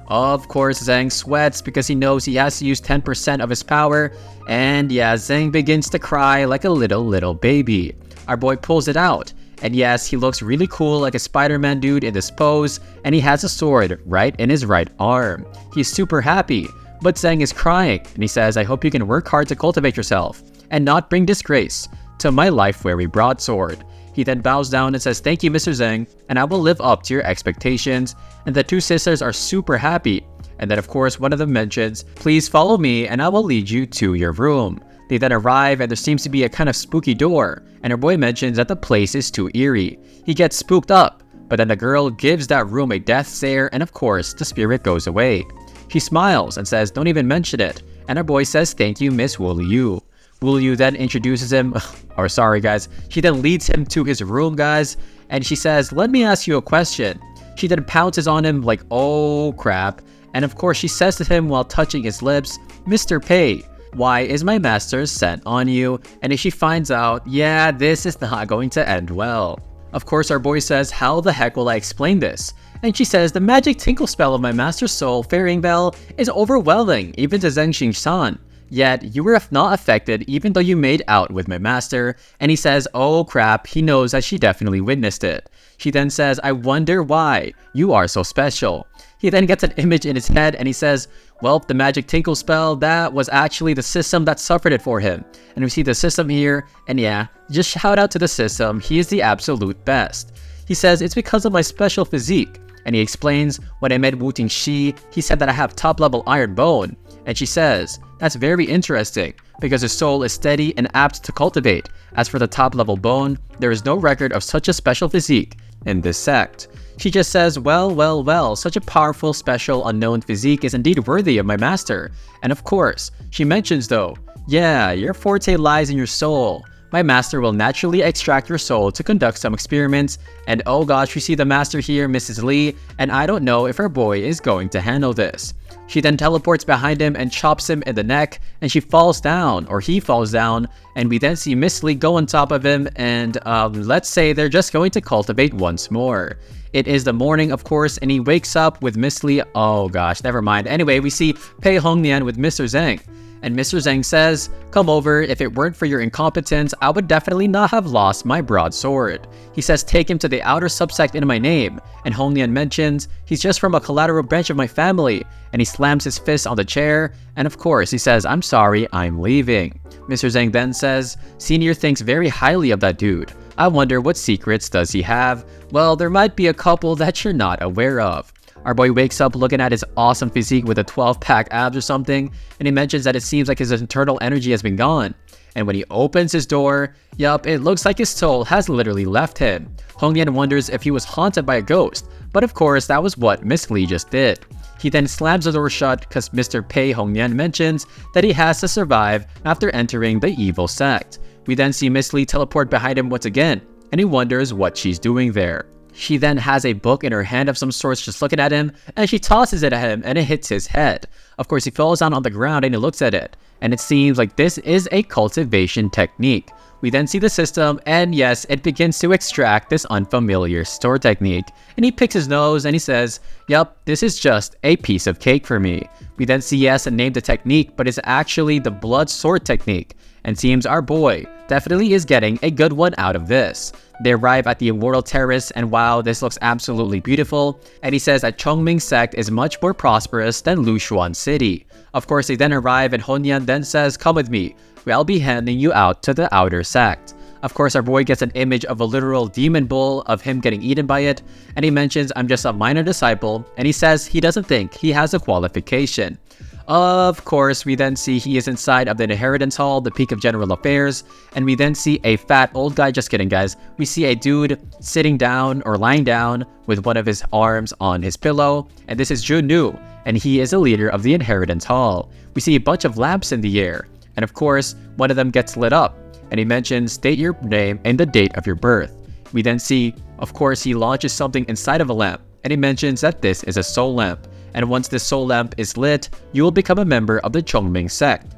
Of course, Zhang sweats because he knows he has to use 10% of his power, and yeah, Zhang begins to cry like a little baby. Our boy pulls it out, and yes, he looks really cool like a Spider-Man dude in this pose, and he has a sword right in his right arm. He's super happy, but Zhang is crying, and he says, "I hope you can work hard to cultivate yourself, and not bring disgrace to my life-weary broadsword." He then bows down and says, "Thank you, Mr. Zhang, and I will live up to your expectations." And the two sisters are super happy. And then of course one of them mentions, "Please follow me and I will lead you to your room." They then arrive and there seems to be a kind of spooky door, and our boy mentions that the place is too eerie. He gets spooked up, but then the girl gives that room a death stare, and of course, the spirit goes away. She smiles and says, "Don't even mention it," and our boy says, "Thank you, Miss Wu Liu." Wu Liu then introduces him, or sorry guys, she then leads him to his room, guys, and she says, "Let me ask you a question." She then pounces on him like, oh crap, and of course she says to him while touching his lips, "Mr. Pei, why is my master sent on you?" And if she finds out, yeah, this is not going to end well. Of course, our boy says, "How the heck will I explain this?" And she says, "The magic tinkle spell of my master's soul, Fairying Bell, is overwhelming, even to Zheng Xing-san. Yet, you were not affected even though you made out with my master." And he says, oh crap, he knows that she definitely witnessed it. She then says, "I wonder why. You are so special." He then gets an image in his head and he says, "Well, the magic tinkle spell, that was actually the system that suffered it for him." And we see the system here, and yeah, just shout out to the system, he is the absolute best. He says, "It's because of my special physique." And he explains, "When I met Wu Tingxi, he said that I have top level iron bone." And she says, "That's very interesting, because his soul is steady and apt to cultivate. As for the top level bone, there is no record of such a special physique in this sect." She just says, well, such a powerful, special, unknown physique is indeed worthy of my master. And of course, she mentions though, "Yeah, your forte lies in your soul. My master will naturally extract your soul to conduct some experiments." And oh gosh, we see the master here, Mrs. Lee, and I don't know if our boy is going to handle this. She then teleports behind him and chops him in the neck, and she falls down, or he falls down, and we then see Miss Lee go on top of him, and let's say they're just going to cultivate once more. It is the morning, of course, and he wakes up with Miss Lee. Oh gosh, never mind. Anyway, we see Pei Hongnian with Mr. Zheng. And Mr. Zheng says, "Come over, if it weren't for your incompetence, I would definitely not have lost my broadsword." He says, "Take him to the outer subsect in my name." And Hongnian mentions, "He's just from a collateral branch of my family." And he slams his fist on the chair, and of course he says, "I'm sorry, I'm leaving." Mr. Zheng then says, "Senior thinks very highly of that dude. I wonder what secrets does he have? Well, there might be a couple that you're not aware of." Our boy wakes up looking at his awesome physique with a 12-pack abs or something, and he mentions that it seems like his internal energy has been gone. And when he opens his door, yup, it looks like his soul has literally left him. Hongnian wonders if he was haunted by a ghost, but of course that was what Miss Lee just did. He then slams the door shut because Mr. Pei Hongnian mentions that he has to survive after entering the evil sect. We then see Miss Lee teleport behind him once again, and he wonders what she's doing there. She then has a book in her hand of some sorts just looking at him, and she tosses it at him and it hits his head. Of course, he falls down on the ground and he looks at it, and it seems like this is a cultivation technique. We then see the system, and yes, it begins to extract this unfamiliar store technique. And he picks his nose and he says, "Yup, this is just a piece of cake for me." We then see yes and name the technique, but it's actually the blood sword technique. And seems our boy definitely is getting a good one out of this. They arrive at the Immortal Terrace, and wow, this looks absolutely beautiful. And he says that Chongming sect is much more prosperous than Lushuan City. Of course, they then arrive, and Hongnian then says, "Come with me. I'll be handing you out to the outer sect." Of course, our boy gets an image of a literal demon bull of him getting eaten by it, and he mentions, "I'm just a minor disciple," and he says he doesn't think he has a qualification. Of course, we then see he is inside of the Inheritance Hall, the peak of general affairs, and we then see a fat old guy, just kidding guys, we see a dude sitting down or lying down with one of his arms on his pillow, and this is Junnu, and he is a leader of the Inheritance Hall. We see a bunch of lamps in the air, and of course, one of them gets lit up, and he mentions, "State your name and the date of your birth." We then see, of course, he launches something inside of a lamp, and he mentions that this is a soul lamp. And once this soul lamp is lit, you will become a member of the Chongming sect.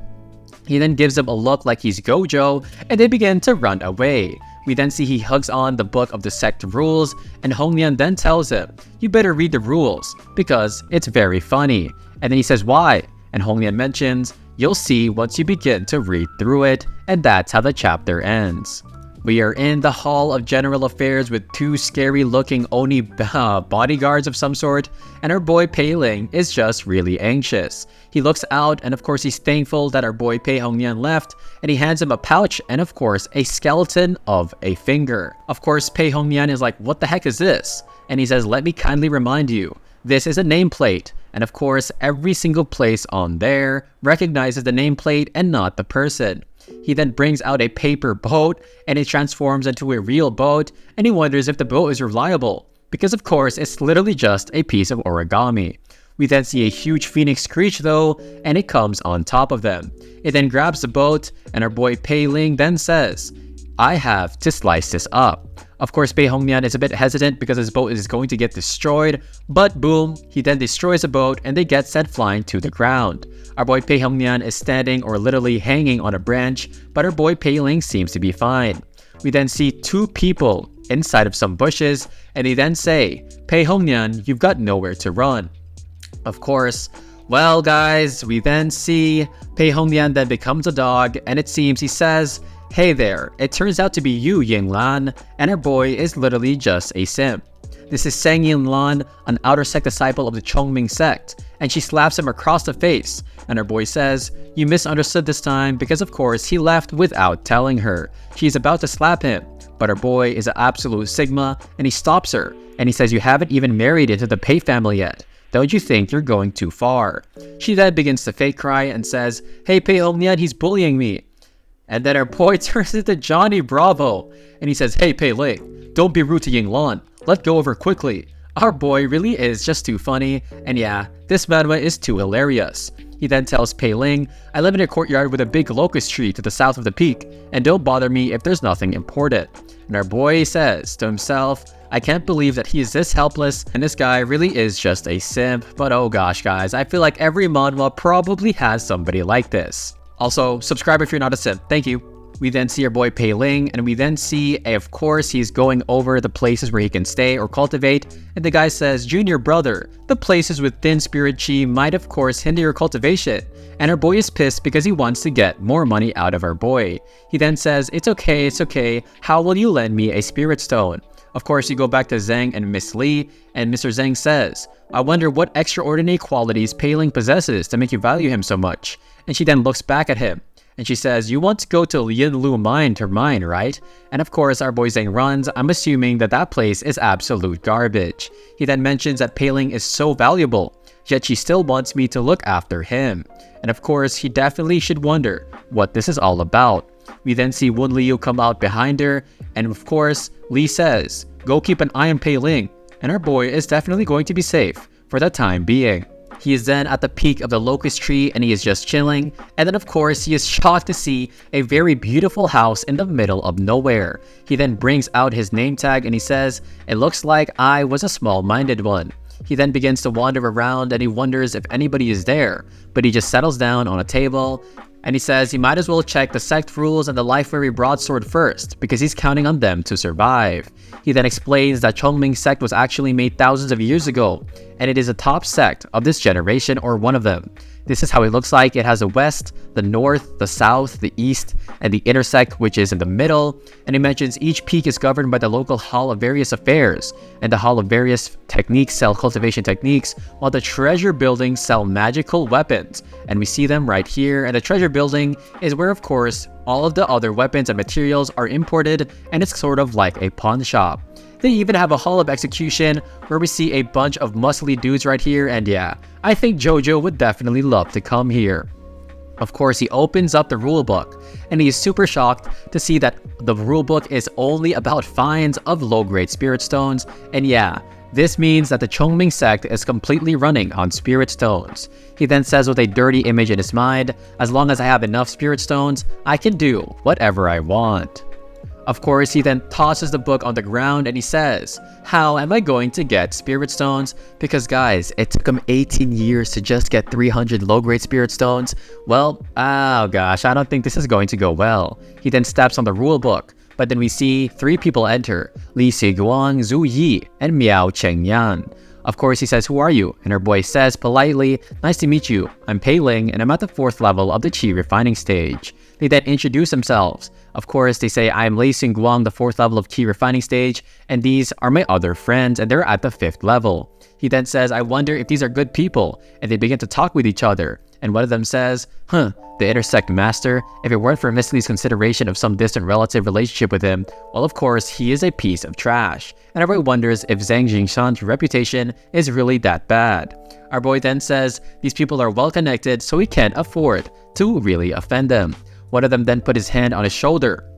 He then gives them a look like he's Gojo, and they begin to run away. We then see he hugs on the book of the sect rules, and Hongnian then tells him, "You better read the rules, because it's very funny." And then he says, "Why?" And Hongnian mentions, "You'll see once you begin to read through it," and that's how the chapter ends. We are in the Hall of General Affairs with two scary looking Oni bodyguards of some sort, and our boy Pei Ling is just really anxious. He looks out, and of course he's thankful that our boy Pei Hongnian left, and he hands him a pouch and of course a skeleton of a finger. Of course Pei Hongnian is like, "What the heck is this?" And he says, "Let me kindly remind you, this is a nameplate." And of course every single place on there recognizes the nameplate and not the person. He then brings out a paper boat and it transforms into a real boat, and he wonders if the boat is reliable, because of course it's literally just a piece of origami. We then see a huge phoenix screech though, and it comes on top of them. It then grabs the boat, and our boy Pei Ling then says, "I have to slice this up." Of course, Pei Hongnian is a bit hesitant because his boat is going to get destroyed, but boom, he then destroys the boat and they get sent flying to the ground. Our boy Pei Hongnian is standing or literally hanging on a branch, but our boy Pei Ling seems to be fine. We then see two people inside of some bushes, and they then say, "Pei Hongnian, you've got nowhere to run." Of course, well guys, we then see Pei Hongnian then becomes a dog, and it seems he says, "Hey there, it turns out to be you, Yinglan," and our boy is literally just a simp. This is Sang Yinlan, an outer sect disciple of the Chongming sect, and she slaps him across the face, and our boy says, "You misunderstood this time," because of course he left without telling her. She's about to slap him, but our boy is an absolute Sigma, and he stops her, and he says, "You haven't even married into the Pei family yet. Don't you think you're going too far?" She then begins to fake cry and says, "Hey Pei Hongnian, he's bullying me." And then our boy turns into Johnny Bravo, and he says, "Hey Pei Ling, don't be rude to Yinglan. Let go of her quickly." Our boy really is just too funny, and yeah, this manhwa is too hilarious. He then tells Pei Ling, "I live in a courtyard with a big locust tree to the south of the peak, and don't bother me if there's nothing important." And our boy says to himself, "I can't believe that he is this helpless, and this guy really is just a simp." But oh gosh guys, I feel like every manhwa probably has somebody like this. Also, subscribe if you're not a simp. Thank you. We then see our boy Pei Ling, and we then see, of course, he's going over the places where he can stay or cultivate, and the guy says, "Junior brother, the places with thin spirit chi might of course hinder your cultivation." And our boy is pissed because he wants to get more money out of our boy. He then says, it's okay, how will you lend me a spirit stone?" Of course, you go back to Zhang and Miss Lee, and Mr. Zhang says, "I wonder what extraordinary qualities Pei Ling possesses to make you value him so much." And she then looks back at him, and she says, "You want to go to Yinlu mine to mine, right?" And of course, our boy Zhang runs. I'm assuming that that place is absolute garbage. He then mentions that Pei Ling is so valuable, yet she still wants me to look after him. And of course, he definitely should wonder what this is all about. We then see Wen Liu come out behind her, and of course, Lee says, "Go keep an eye on Pei Ling," and our boy is definitely going to be safe for the time being. He is then at the peak of the locust tree, and he is just chilling, and then of course he is shocked to see a very beautiful house in the middle of nowhere. He then brings out his name tag and he says, "It looks like I was a small-minded one." He then begins to wander around and he wonders if anybody is there, but he just settles down on a table, and he says he might as well check the sect rules and the Life-Weary Broadsword first, because he's counting on them to survive. He then explains that Chongming sect was actually made thousands of years ago, and it is a top sect of this generation, or one of them. This is how it looks like. It has the west, the north, the south, the east, and the intersect, which is in the middle. And he mentions each peak is governed by the local hall of various affairs, and the hall of various techniques sell cultivation techniques, while the treasure buildings sell magical weapons. And we see them right here, and the treasure building is where of course all of the other weapons and materials are imported, and it's sort of like a pawn shop. They even have a hall of execution where we see a bunch of muscly dudes right here, and yeah, I think Jojo would definitely love to come here. Of course, he opens up the rulebook, and he is super shocked to see that the rulebook is only about finds of low-grade spirit stones, and yeah, this means that the Chongming sect is completely running on spirit stones. He then says with a dirty image in his mind, "As long as I have enough spirit stones, I can do whatever I want." Of course, he then tosses the book on the ground and he says, "How am I going to get spirit stones? Because guys, it took him 18 years to just get 300 low-grade spirit stones. Well, oh gosh, I don't think this is going to go well." He then steps on the rule book, but then we see 3 people enter: Li Siguang, Zhu Yi, and Miao Chengyan. Of course, he says, "Who are you?" And her boy says politely, "Nice to meet you. I'm Pei Ling, and I'm at the 4th level of the Qi refining stage." They then introduce themselves. Of course, they say, "I'm Lei Xingguang, the 4th level of Qi refining stage, and these are my other friends, and they're at the 5th level." He then says, "I wonder if these are good people," and they begin to talk with each other. And one of them says, "The intersect master, if it weren't for Miss Lee's consideration of some distant relative relationship with him, well of course he is a piece of trash." And everyone wonders if Zhang Jingshan's reputation is really that bad. Our boy then says, "These people are well connected, so we can't afford to really offend them." One of them then put his hand on his shoulder,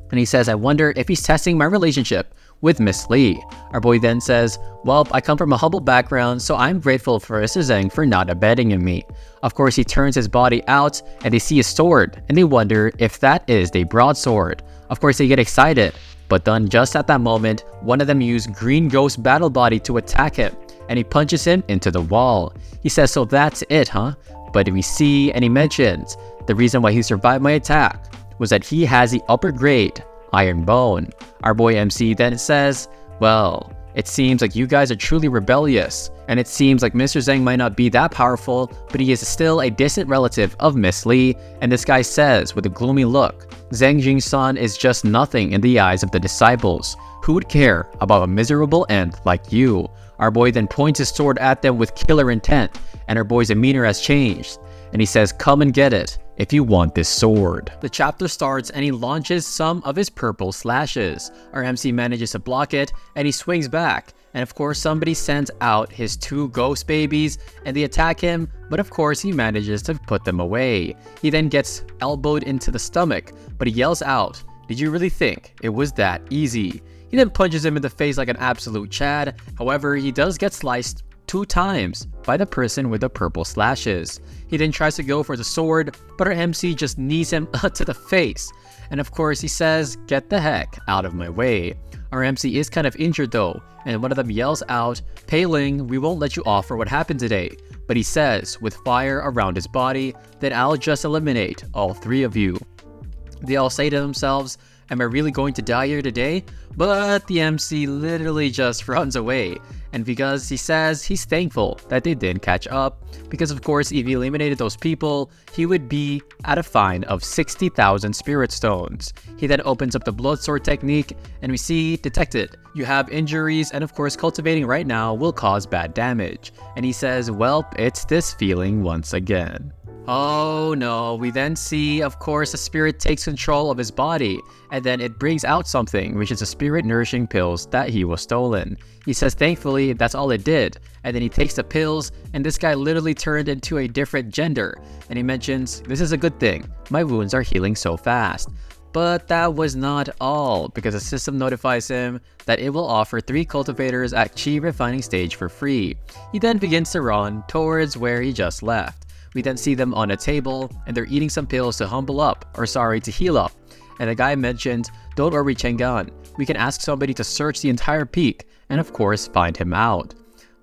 and he says, I wonder if he's testing my relationship with Miss Lee. Our boy then says, well, I come from a humble background, so I'm grateful for Mr. Zheng for not abandoning me. Of course, he turns his body out and they see a sword and they wonder if that is a broadsword. Of course, they get excited, but then just at that moment, one of them used Green Ghost Battle Body to attack him and he punches him into the wall. He says, so that's it, huh? But we see and he mentions the reason why he survived my attack was that he has the upper grade Iron Bone. Our boy MC then says, well, it seems like you guys are truly rebellious, and it seems like Mr. Zheng might not be that powerful, but he is still a distant relative of Miss Lee, and this guy says with a gloomy look, Zheng Jing-san is just nothing in the eyes of the disciples. Who would care about a miserable end like you? Our boy then points his sword at them with killer intent, and our boy's demeanor has changed, and he says, come and get it if you want this sword. The chapter starts and he launches some of his purple slashes. Our MC manages to block it and he swings back. And of course somebody sends out his 2 ghost babies and they attack him, but of course he manages to put them away. He then gets elbowed into the stomach, but he yells out, did you really think it was that easy? He then punches him in the face like an absolute Chad. However, he does get sliced 2 times by the person with the purple slashes. He then tries to go for the sword, but our MC just knees him to the face. And of course he says, get the heck out of my way. Our MC is kind of injured though, and one of them yells out, Pei Ling, we won't let you off for what happened today. But he says, with fire around his body, that I'll just eliminate all 3 of you. They all say to themselves, am I really going to die here today? But the MC literally just runs away. And because he says he's thankful that they didn't catch up, because of course if he eliminated those people, he would be at a fine of 60,000 spirit stones. He then opens up the blood sword technique and we see detected. You have injuries and of course cultivating right now will cause bad damage. And he says, well, it's this feeling once again. Oh no, we then see, of course, the spirit takes control of his body, and then it brings out something, which is the spirit nourishing pills that he was stolen. He says thankfully that's all it did, and then he takes the pills, and this guy literally turned into a different gender, and he mentions, this is a good thing, my wounds are healing so fast. But that was not all, because the system notifies him that it will offer 3 cultivators at Chi refining stage for free. He then begins to run towards where he just left. We then see them on a table and they're eating some pills to to heal up. And the guy mentioned, don't worry Chang'an, we can ask somebody to search the entire peak and of course find him out.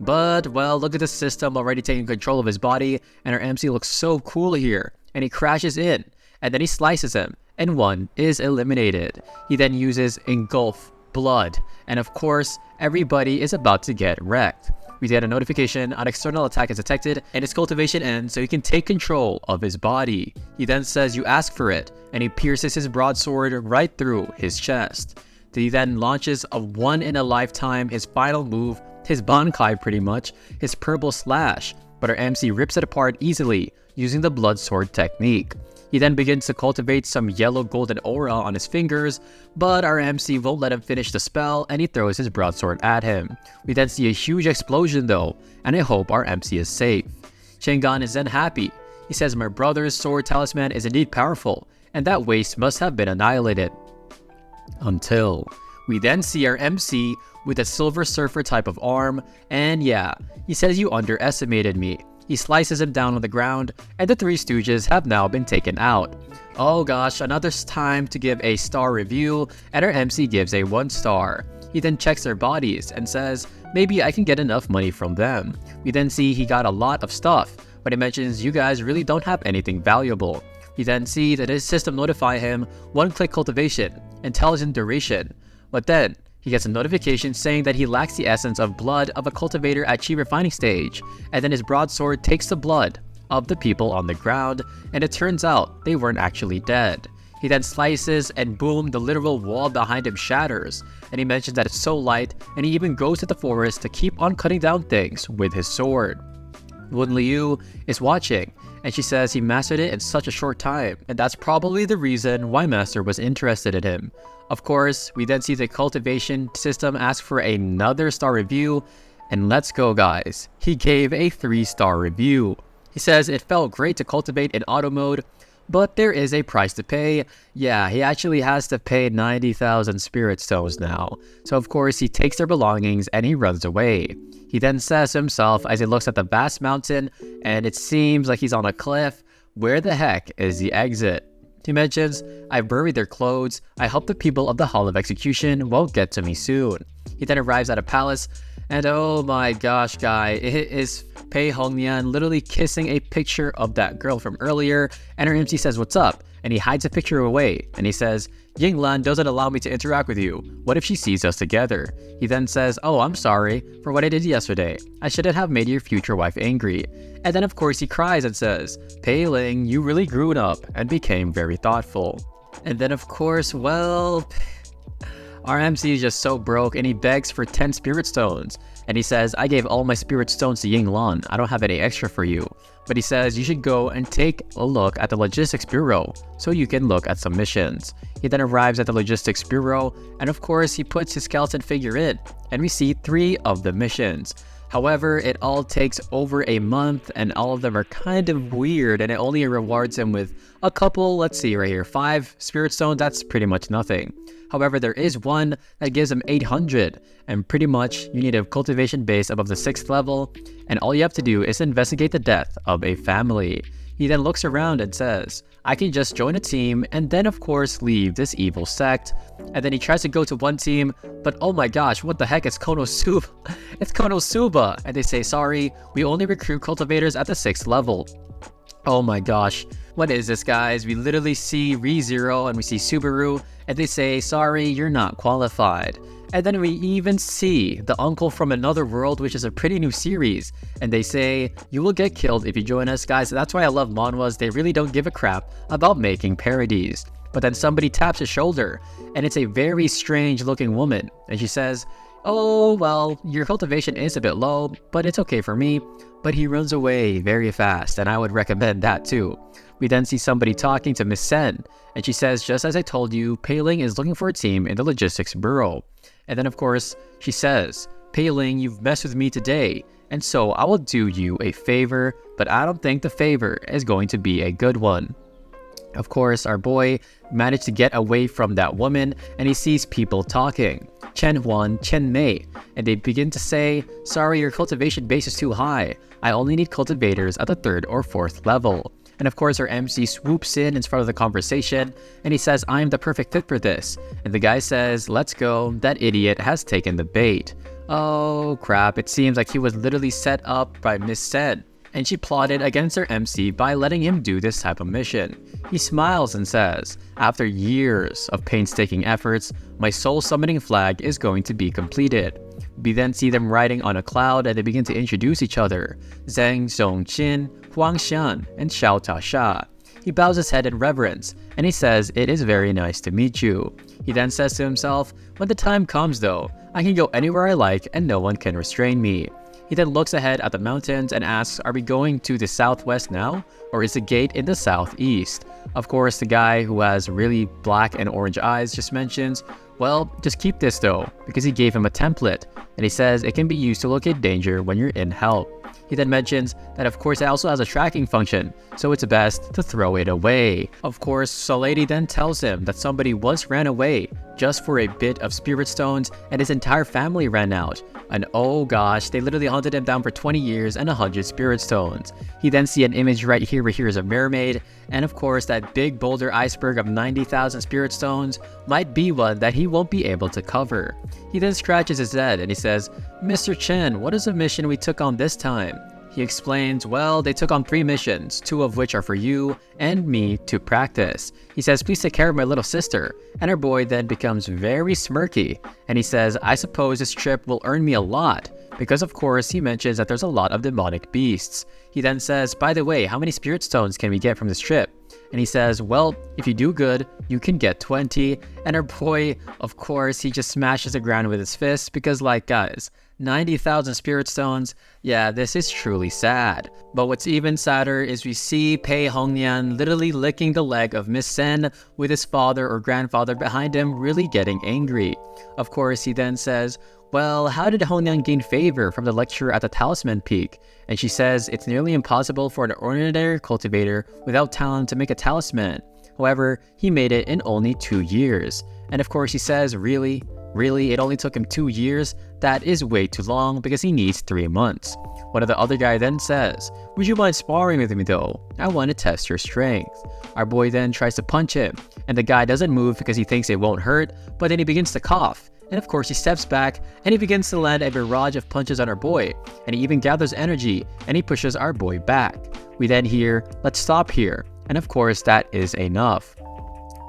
But well, look at the system already taking control of his body, and our MC looks so cool here, and he crashes in and then he slices him and one is eliminated. He then uses engulf blood, and of course everybody is about to get wrecked. We get a notification, an external attack is detected, and his cultivation ends so he can take control of his body. He then says you ask for it, and he pierces his broadsword right through his chest. He then launches a one in a lifetime, his final move, his Bankai pretty much, his purple slash, but our MC rips it apart easily using the blood sword technique. He then begins to cultivate some yellow golden aura on his fingers, but our MC won't let him finish the spell and he throws his broadsword at him. We then see a huge explosion though, and I hope our MC is safe. Chang'an is then happy. He says my brother's sword talisman is indeed powerful, and that waste must have been annihilated. Until we then see our MC with a Silver Surfer type of arm, and yeah, he says you underestimated me. He slices him down on the ground, and the 3 Stooges have now been taken out. Oh gosh, another time to give a star review, and our MC gives a 1 star. He then checks their bodies and says, maybe I can get enough money from them. We then see he got a lot of stuff, but he mentions you guys really don't have anything valuable. We then see that his system notify him 1-click cultivation, intelligent duration, but then he gets a notification saying that he lacks the essence of blood of a cultivator at Chi refining stage, and then his broadsword takes the blood of the people on the ground, and it turns out they weren't actually dead. He then slices and boom, the literal wall behind him shatters, and he mentions that it's so light, and he even goes to the forest to keep on cutting down things with his sword. Wen Liu is watching, and she says he mastered it in such a short time, and that's probably the reason why Master was interested in him. Of course, we then see the cultivation system ask for another star review, and let's go guys, he gave a 3-star review. He says it felt great to cultivate in auto mode, But there is a price to pay. Yeah, he actually has to pay 90,000 spirit stones now. So of course he takes their belongings and he runs away. He then says to himself as he looks at the vast mountain and it seems like he's on a cliff, where the heck is the exit? He mentions, I buried their clothes, I hope the people of the Hall of Execution won't get to me soon. He then arrives at a palace and oh my gosh guy, it is Pei Hongnian literally kissing a picture of that girl from earlier and her MC says what's up and he hides the picture away and he says, Yinglan doesn't allow me to interact with you. What if she sees us together? He then says, oh, I'm sorry for what I did yesterday. I shouldn't have made your future wife angry. And then of course he cries and says, Pei Ling, you really grew up and became very thoughtful. And then of course, well, our MC is just so broke and he begs for 10 spirit stones. And he says, I gave all my spirit stones to Yinglan. I don't have any extra for you. But he says you should go and take a look at the logistics bureau so you can look at some missions. He then arrives at the logistics bureau and of course he puts his skeleton figure in and we see 3 of the missions. However, it all takes over a month and all of them are kind of weird and it only rewards him with a couple, let's see right here, 5 spirit stones. That's pretty much nothing. However, there is one that gives him 800 and pretty much you need a cultivation base above the 6th level and all you have to do is investigate the death of a family. He then looks around and says, I can just join a team and then of course leave this evil sect. And then he tries to go to one team, but oh my gosh, what the heck, it's Konosuba. It's Konosuba. And they say, sorry, we only recruit cultivators at the 6th level. Oh my gosh, what is this guys? We literally see ReZero and we see Subaru and they say, sorry, you're not qualified. And then we even see the uncle from another world, which is a pretty new series. And they say, you will get killed if you join us, guys. That's why I love manhwas. They really don't give a crap about making parodies. But then somebody taps his shoulder and it's a very strange looking woman. And she says, oh, well, your cultivation is a bit low, but it's okay for me. But he runs away very fast and I would recommend that too. We then see somebody talking to Miss Sen and she says, just as I told you, Pei Ling is looking for a team in the logistics bureau. And then of course, she says, Pei Ling, you've messed with me today, and so I will do you a favor, but I don't think the favor is going to be a good one. Of course, our boy managed to get away from that woman and he sees people talking. Chen Huan, Chen Mei, and they begin to say, sorry, your cultivation base is too high. I only need cultivators at the 3rd or 4th level. And of course, our MC swoops in front of the conversation and he says, I am the perfect fit for this. And the guy says, let's go, that idiot has taken the bait. Oh crap, it seems like he was literally set up by Miss Sen. And she plotted against her MC by letting him do this type of mission. He smiles and says, after years of painstaking efforts, my soul summoning flag is going to be completed. We then see them riding on a cloud and they begin to introduce each other. Zhang Zhongqin, Huang Xian, and Xiao Tasha. He bows his head in reverence and he says, it is very nice to meet you. He then says to himself, when the time comes though, I can go anywhere I like and no one can restrain me. He then looks ahead at the mountains and asks, are we going to the southwest now? Or is the gate in the southeast? Of course, the guy who has really black and orange eyes just mentions, well, just keep this though, because he gave him a template. And he says it can be used to locate danger when you're in help. He then mentions that of course it also has a tracking function, so it's best to throw it away. Of course, Solady then tells him that somebody once ran away just for a bit of spirit stones and his entire family ran out. And oh gosh, they literally hunted him down for 20 years and 100 spirit stones. He then see an image right here where here is a mermaid, and of course that big boulder iceberg of 90,000 spirit stones might be one that he won't be able to cover. He then scratches his head and he says, Mr. Chen, what is the mission we took on this time? He explains, well, they took on 3 missions, 2 of which are for you and me to practice. He says, please take care of my little sister. And our boy then becomes very smirky. And he says, I suppose this trip will earn me a lot. Because of course, he mentions that there's a lot of demonic beasts. He then says, by the way, how many spirit stones can we get from this trip? And he says, well, if you do good, you can get 20. And our boy, of course, he just smashes the ground with his fist because like, guys, 90,000 spirit stones, yeah, this is truly sad. But what's even sadder is we see Pei Hongnian literally licking the leg of Miss Sen with his father or grandfather behind him really getting angry. Of course, he then says, well, how did Hongyang gain favor from the lecturer at the Talisman Peak? And she says it's nearly impossible for an ordinary cultivator without talent to make a talisman. However, he made it in only 2 years. And of course he says, really, it only took him 2 years? That is way too long because he needs 3 months. One of the other guy then says, would you mind sparring with me though? I want to test your strength. Our boy then tries to punch him, and the guy doesn't move because he thinks it won't hurt, but then he begins to cough. And of course he steps back and he begins to land a barrage of punches on our boy, and he even gathers energy and he pushes our boy back. We then hear, let's stop here, and of course that is enough.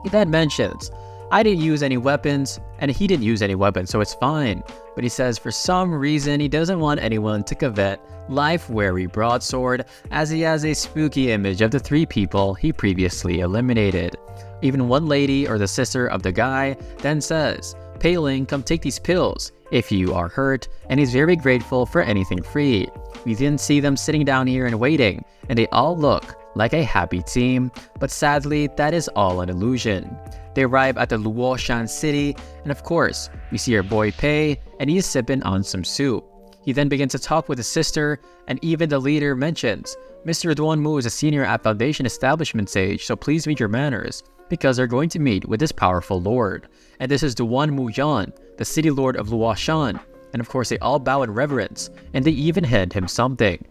He then mentions, I didn't use any weapons, and he didn't use any weapons, so it's fine. But he says for some reason he doesn't want anyone to covet life-weary broadsword, as he has a spooky image of the 3 people he previously eliminated. Even one lady, or the sister of the guy, then says, Pei-Ling, come take these pills if you are hurt, and he's very grateful for anything free. We then see them sitting down here and waiting, and they all look like a happy team, but sadly that is all an illusion. They arrive at the Luoshan city, and of course, we see our boy Pei, and he is sipping on some soup. He then begins to talk with his sister, and even the leader mentions, Mr. Duanmu is a senior at Foundation Establishment Sage, so please meet your manners, because they're going to meet with this powerful lord. And this is Duanmu Yan, the city lord of Luoshan, and of course they all bow in reverence, and they even hand him something.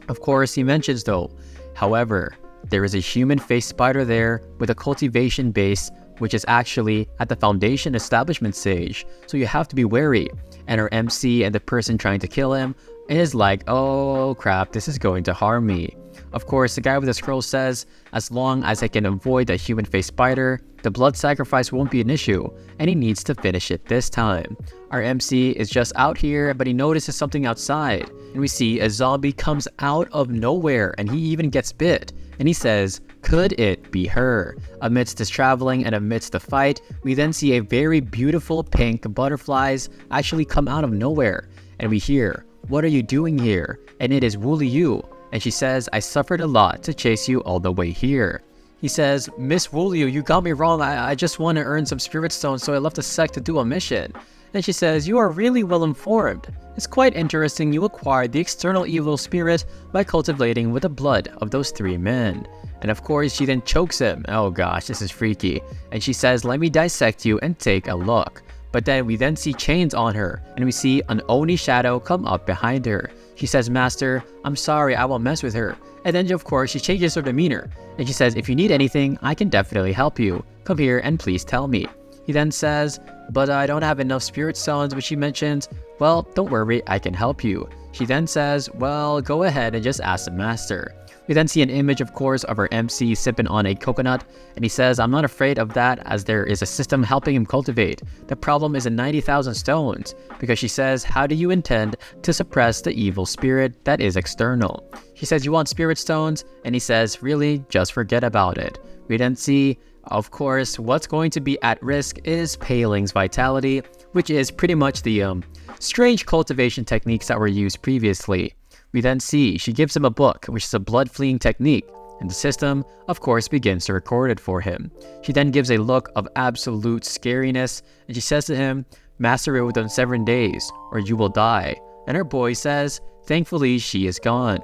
Of course, he mentions though, however, there is a human-faced spider there with a cultivation base, which is actually at the Foundation Establishment Sage, so you have to be wary. And our MC and the person trying to kill him is like, oh crap, this is going to harm me. Of course, the guy with the scroll says, as long as I can avoid the human-faced spider, the blood sacrifice won't be an issue, and he needs to finish it this time. Our MC is just out here, but he notices something outside, and we see a zombie comes out of nowhere, and he even gets bit, and he says, could it be her? Amidst this traveling and amidst the fight, we then see a very beautiful pink butterflies actually come out of nowhere, and we hear, what are you doing here? And it is Wu Liu. And she says, I suffered a lot to chase you all the way here. He says, Miss Wu Liu, you got me wrong. I just want to earn some spirit stones, so I left the sect to do a mission. Then she says, you are really well informed. It's quite interesting you acquired the external evil spirit by cultivating with the blood of those 3 men. And of course, she then chokes him. Oh gosh, this is freaky. And she says, let me dissect you and take a look. But then we then see chains on her, and we see an Oni shadow come up behind her. She says, Master, I'm sorry, I won't mess with her. And then of course, she changes her demeanor, and she says, if you need anything, I can definitely help you. Come here and please tell me. He then says, but I don't have enough spirit stones, but she mentions, well, don't worry, I can help you. She then says, well, go ahead and just ask the master. We then see an image, of course, of our MC sipping on a coconut, and he says, I'm not afraid of that as there is a system helping him cultivate. The problem is in 90,000 stones, because she says, how do you intend to suppress the evil spirit that is external? She says, you want spirit stones? And he says, really, just forget about it. We then see, of course, what's going to be at risk is Pei-Ling's vitality, which is pretty much the strange cultivation techniques that were used previously. We then see she gives him a book, which is a blood-fleeing technique, and the system, of course, begins to record it for him. She then gives a look of absolute scariness, and she says to him, master it within 7 days, or you will die. And her boy says, thankfully, she is gone.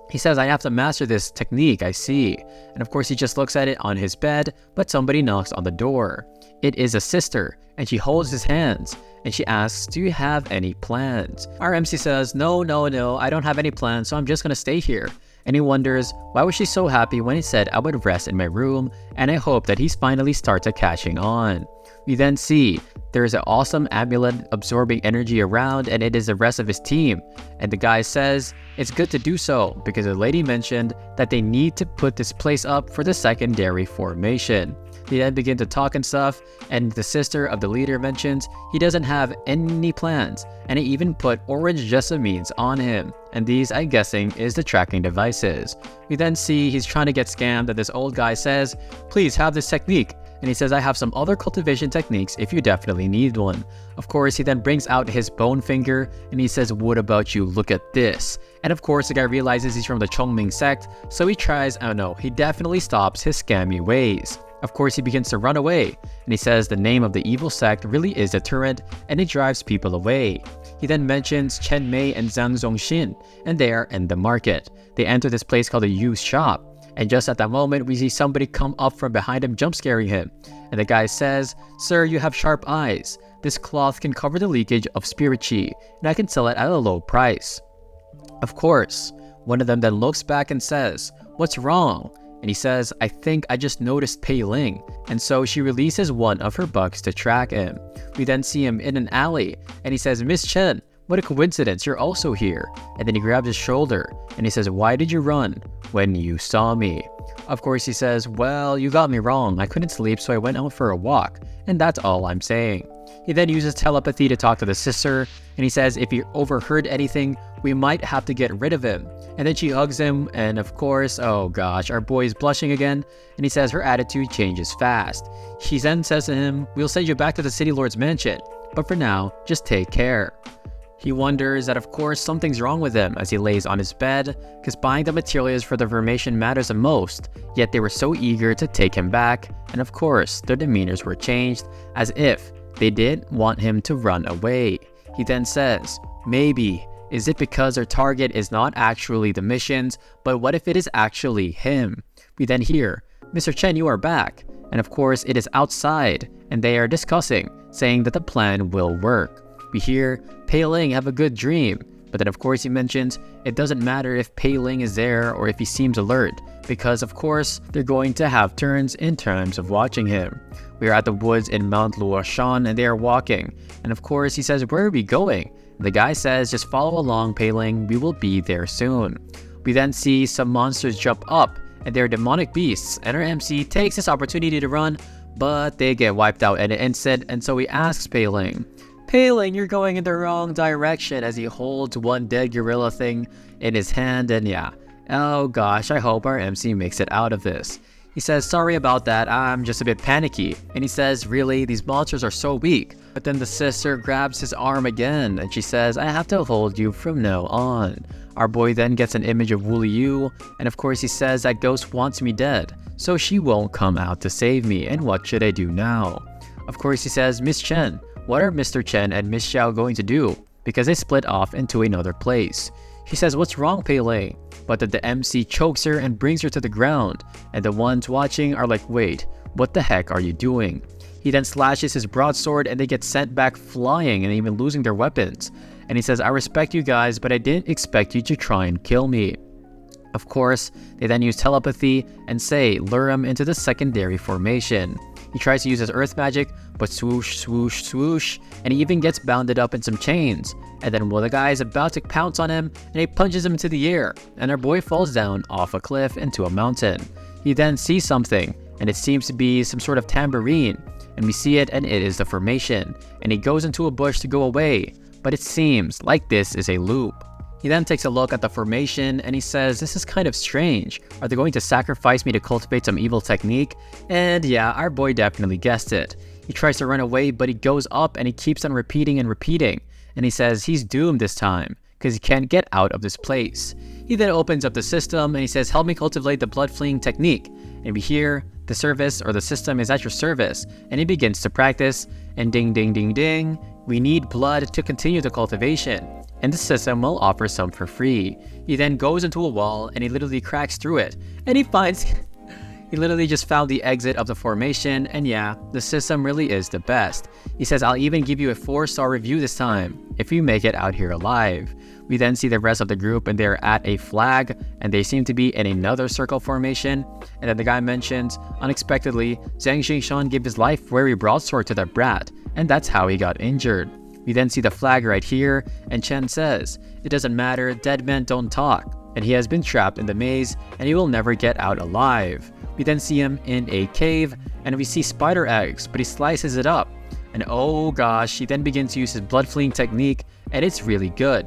He says, I have to master this technique, I see. And of course, he just looks at it on his bed, but somebody knocks on the door. It is a sister, and she holds his hands, and she asks, do you have any plans? Our MC says, no, I don't have any plans, so I'm just gonna stay here. And he wonders, why was she so happy when he said I would rest in my room, and I hope that he finally starts catching on. We then see there is an awesome amulet absorbing energy around, and it is the rest of his team. And the guy says, it's good to do so, because the lady mentioned that they need to put this place up for the secondary formation. They then begin to talk and stuff, and the sister of the leader mentions he doesn't have any plans, and he even put orange jessamines on him, and these, I'm guessing, is the tracking devices. We then see he's trying to get scammed, and this old guy says, please have this technique. And he says, I have some other cultivation techniques if you definitely need one. Of course, he then brings out his bone finger, and he says, what about you? Look at this. And of course, the guy realizes he's from the Chongming sect, so he tries, he definitely stops his scammy ways. Of course, he begins to run away, and he says the name of the evil sect really is deterrent, and it drives people away. He then mentions Chen Mei and Zhang Zhongxin, and they are in the market. They enter this place called a used shop, and just at that moment, we see somebody come up from behind him, jump scaring him. And the guy says, "Sir, you have sharp eyes. This cloth can cover the leakage of spirit chi, and I can sell it at a low price." Of course, one of them then looks back and says, "What's wrong?" And he says, "I think I just noticed Pei Ling." And so she releases one of her bugs to track him. We then see him in an alley, and he says, "Miss Chen, what a coincidence, you're also here." And then he grabs his shoulder, and he says, "Why did you run when you saw me?" Of course, he says, "Well, you got me wrong. I couldn't sleep, so I went out for a walk. And that's all I'm saying." He then uses telepathy to talk to the sister, and he says if he overheard anything, we might have to get rid of him. And then she hugs him, and of course, oh gosh, our boy is blushing again, and he says her attitude changes fast. She then says to him, "We'll send you back to the City Lord's mansion, but for now, just take care." He wonders that of course something's wrong with him as he lays on his bed, because buying the materials for the formation matters the most, yet they were so eager to take him back, and of course their demeanors were changed as if they didn't want him to run away. He then says, "Maybe, is it because their target is not actually the missions, but what if it is actually him?" We then hear, "Mr. Chen, you are back." And of course it is outside, and they are discussing, saying that the plan will work. We hear Pei Ling have a good dream, but then of course he mentions it doesn't matter if Pei Ling is there or if he seems alert, because of course they're going to have turns in terms of watching him. We are at the woods in Mount Luoshan, and they are walking, and of course he says, "Where are we going?" The guy says, "Just follow along, Pei Ling, we will be there soon." We then see some monsters jump up, and they're demonic beasts, and our MC takes this opportunity to run, but they get wiped out in an instant, and so he asks Pei Ling, "Pei Ling, you're going in the wrong direction," as he holds one dead gorilla thing in his hand, and yeah, oh gosh, I hope our MC makes it out of this. He says, "Sorry about that, I'm just a bit panicky." And he says, "Really, these monsters are so weak." But then the sister grabs his arm again, and she says, "I have to hold you from now on." Our boy then gets an image of Wu Liu, and of course he says that ghost wants me dead, so she won't come out to save me, and what should I do now? Of course he says, "Miss Chen, what are Mr. Chen and Miss Xiao going to do?" Because they split off into another place. He says, "What's wrong, Pei Ling?" But then the MC chokes her and brings her to the ground, and the ones watching are like, "Wait, what the heck are you doing?" He then slashes his broadsword, and they get sent back flying and even losing their weapons. And he says, "I respect you guys, but I didn't expect you to try and kill me." Of course, they then use telepathy and say, "Lure him into the secondary formation." He tries to use his earth magic, but swoosh, swoosh, swoosh, and he even gets bounded up in some chains. And then while the guy is about to pounce on him, and he punches him into the air, and our boy falls down off a cliff into a mountain. He then sees something, and it seems to be some sort of tambourine, and we see it, and it is the formation. And he goes into a bush to go away, but it seems like this is a loop. He then takes a look at the formation, and he says, "This is kind of strange. Are they going to sacrifice me to cultivate some evil technique?" And yeah, our boy definitely guessed it. He tries to run away, but he goes up and he keeps on repeating and repeating. And he says he's doomed this time, because he can't get out of this place. He then opens up the system, and he says, "Help me cultivate the blood fleeing technique." And we hear, "The service or the system is at your service." And he begins to practice, and ding ding ding ding, we need blood to continue the cultivation, and the system will offer some for free. He then goes into a wall, and he literally cracks through it, and he finds he literally just found the exit of the formation, and yeah, the system really is the best. He says, "I'll even give you a 4-star review this time, if you make it out here alive." We then see the rest of the group, and they're at a flag, and they seem to be in another circle formation. And then the guy mentions, unexpectedly, Zhang Xishan gave his life for every broadsword to that brat, and that's how he got injured. We then see the flag right here, and Chen says, "It doesn't matter, dead men don't talk." And he has been trapped in the maze, and he will never get out alive. We then see him in a cave, and we see spider eggs, but he slices it up. And oh gosh, he then begins to use his blood fleeing technique, and it's really good.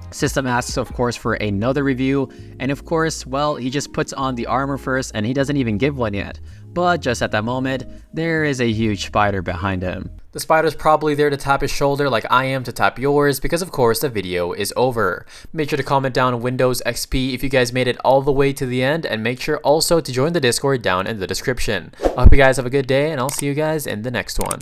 System asks, of course, for another review, and of course, well, he just puts on the armor first, and he doesn't even give one yet. But just at that moment, there is a huge spider behind him. The spider's probably there to tap his shoulder like I am to tap yours, because of course the video is over. Make sure to comment down Windows XP if you guys made it all the way to the end, and make sure also to join the Discord down in the description. I hope you guys have a good day, and I'll see you guys in the next one.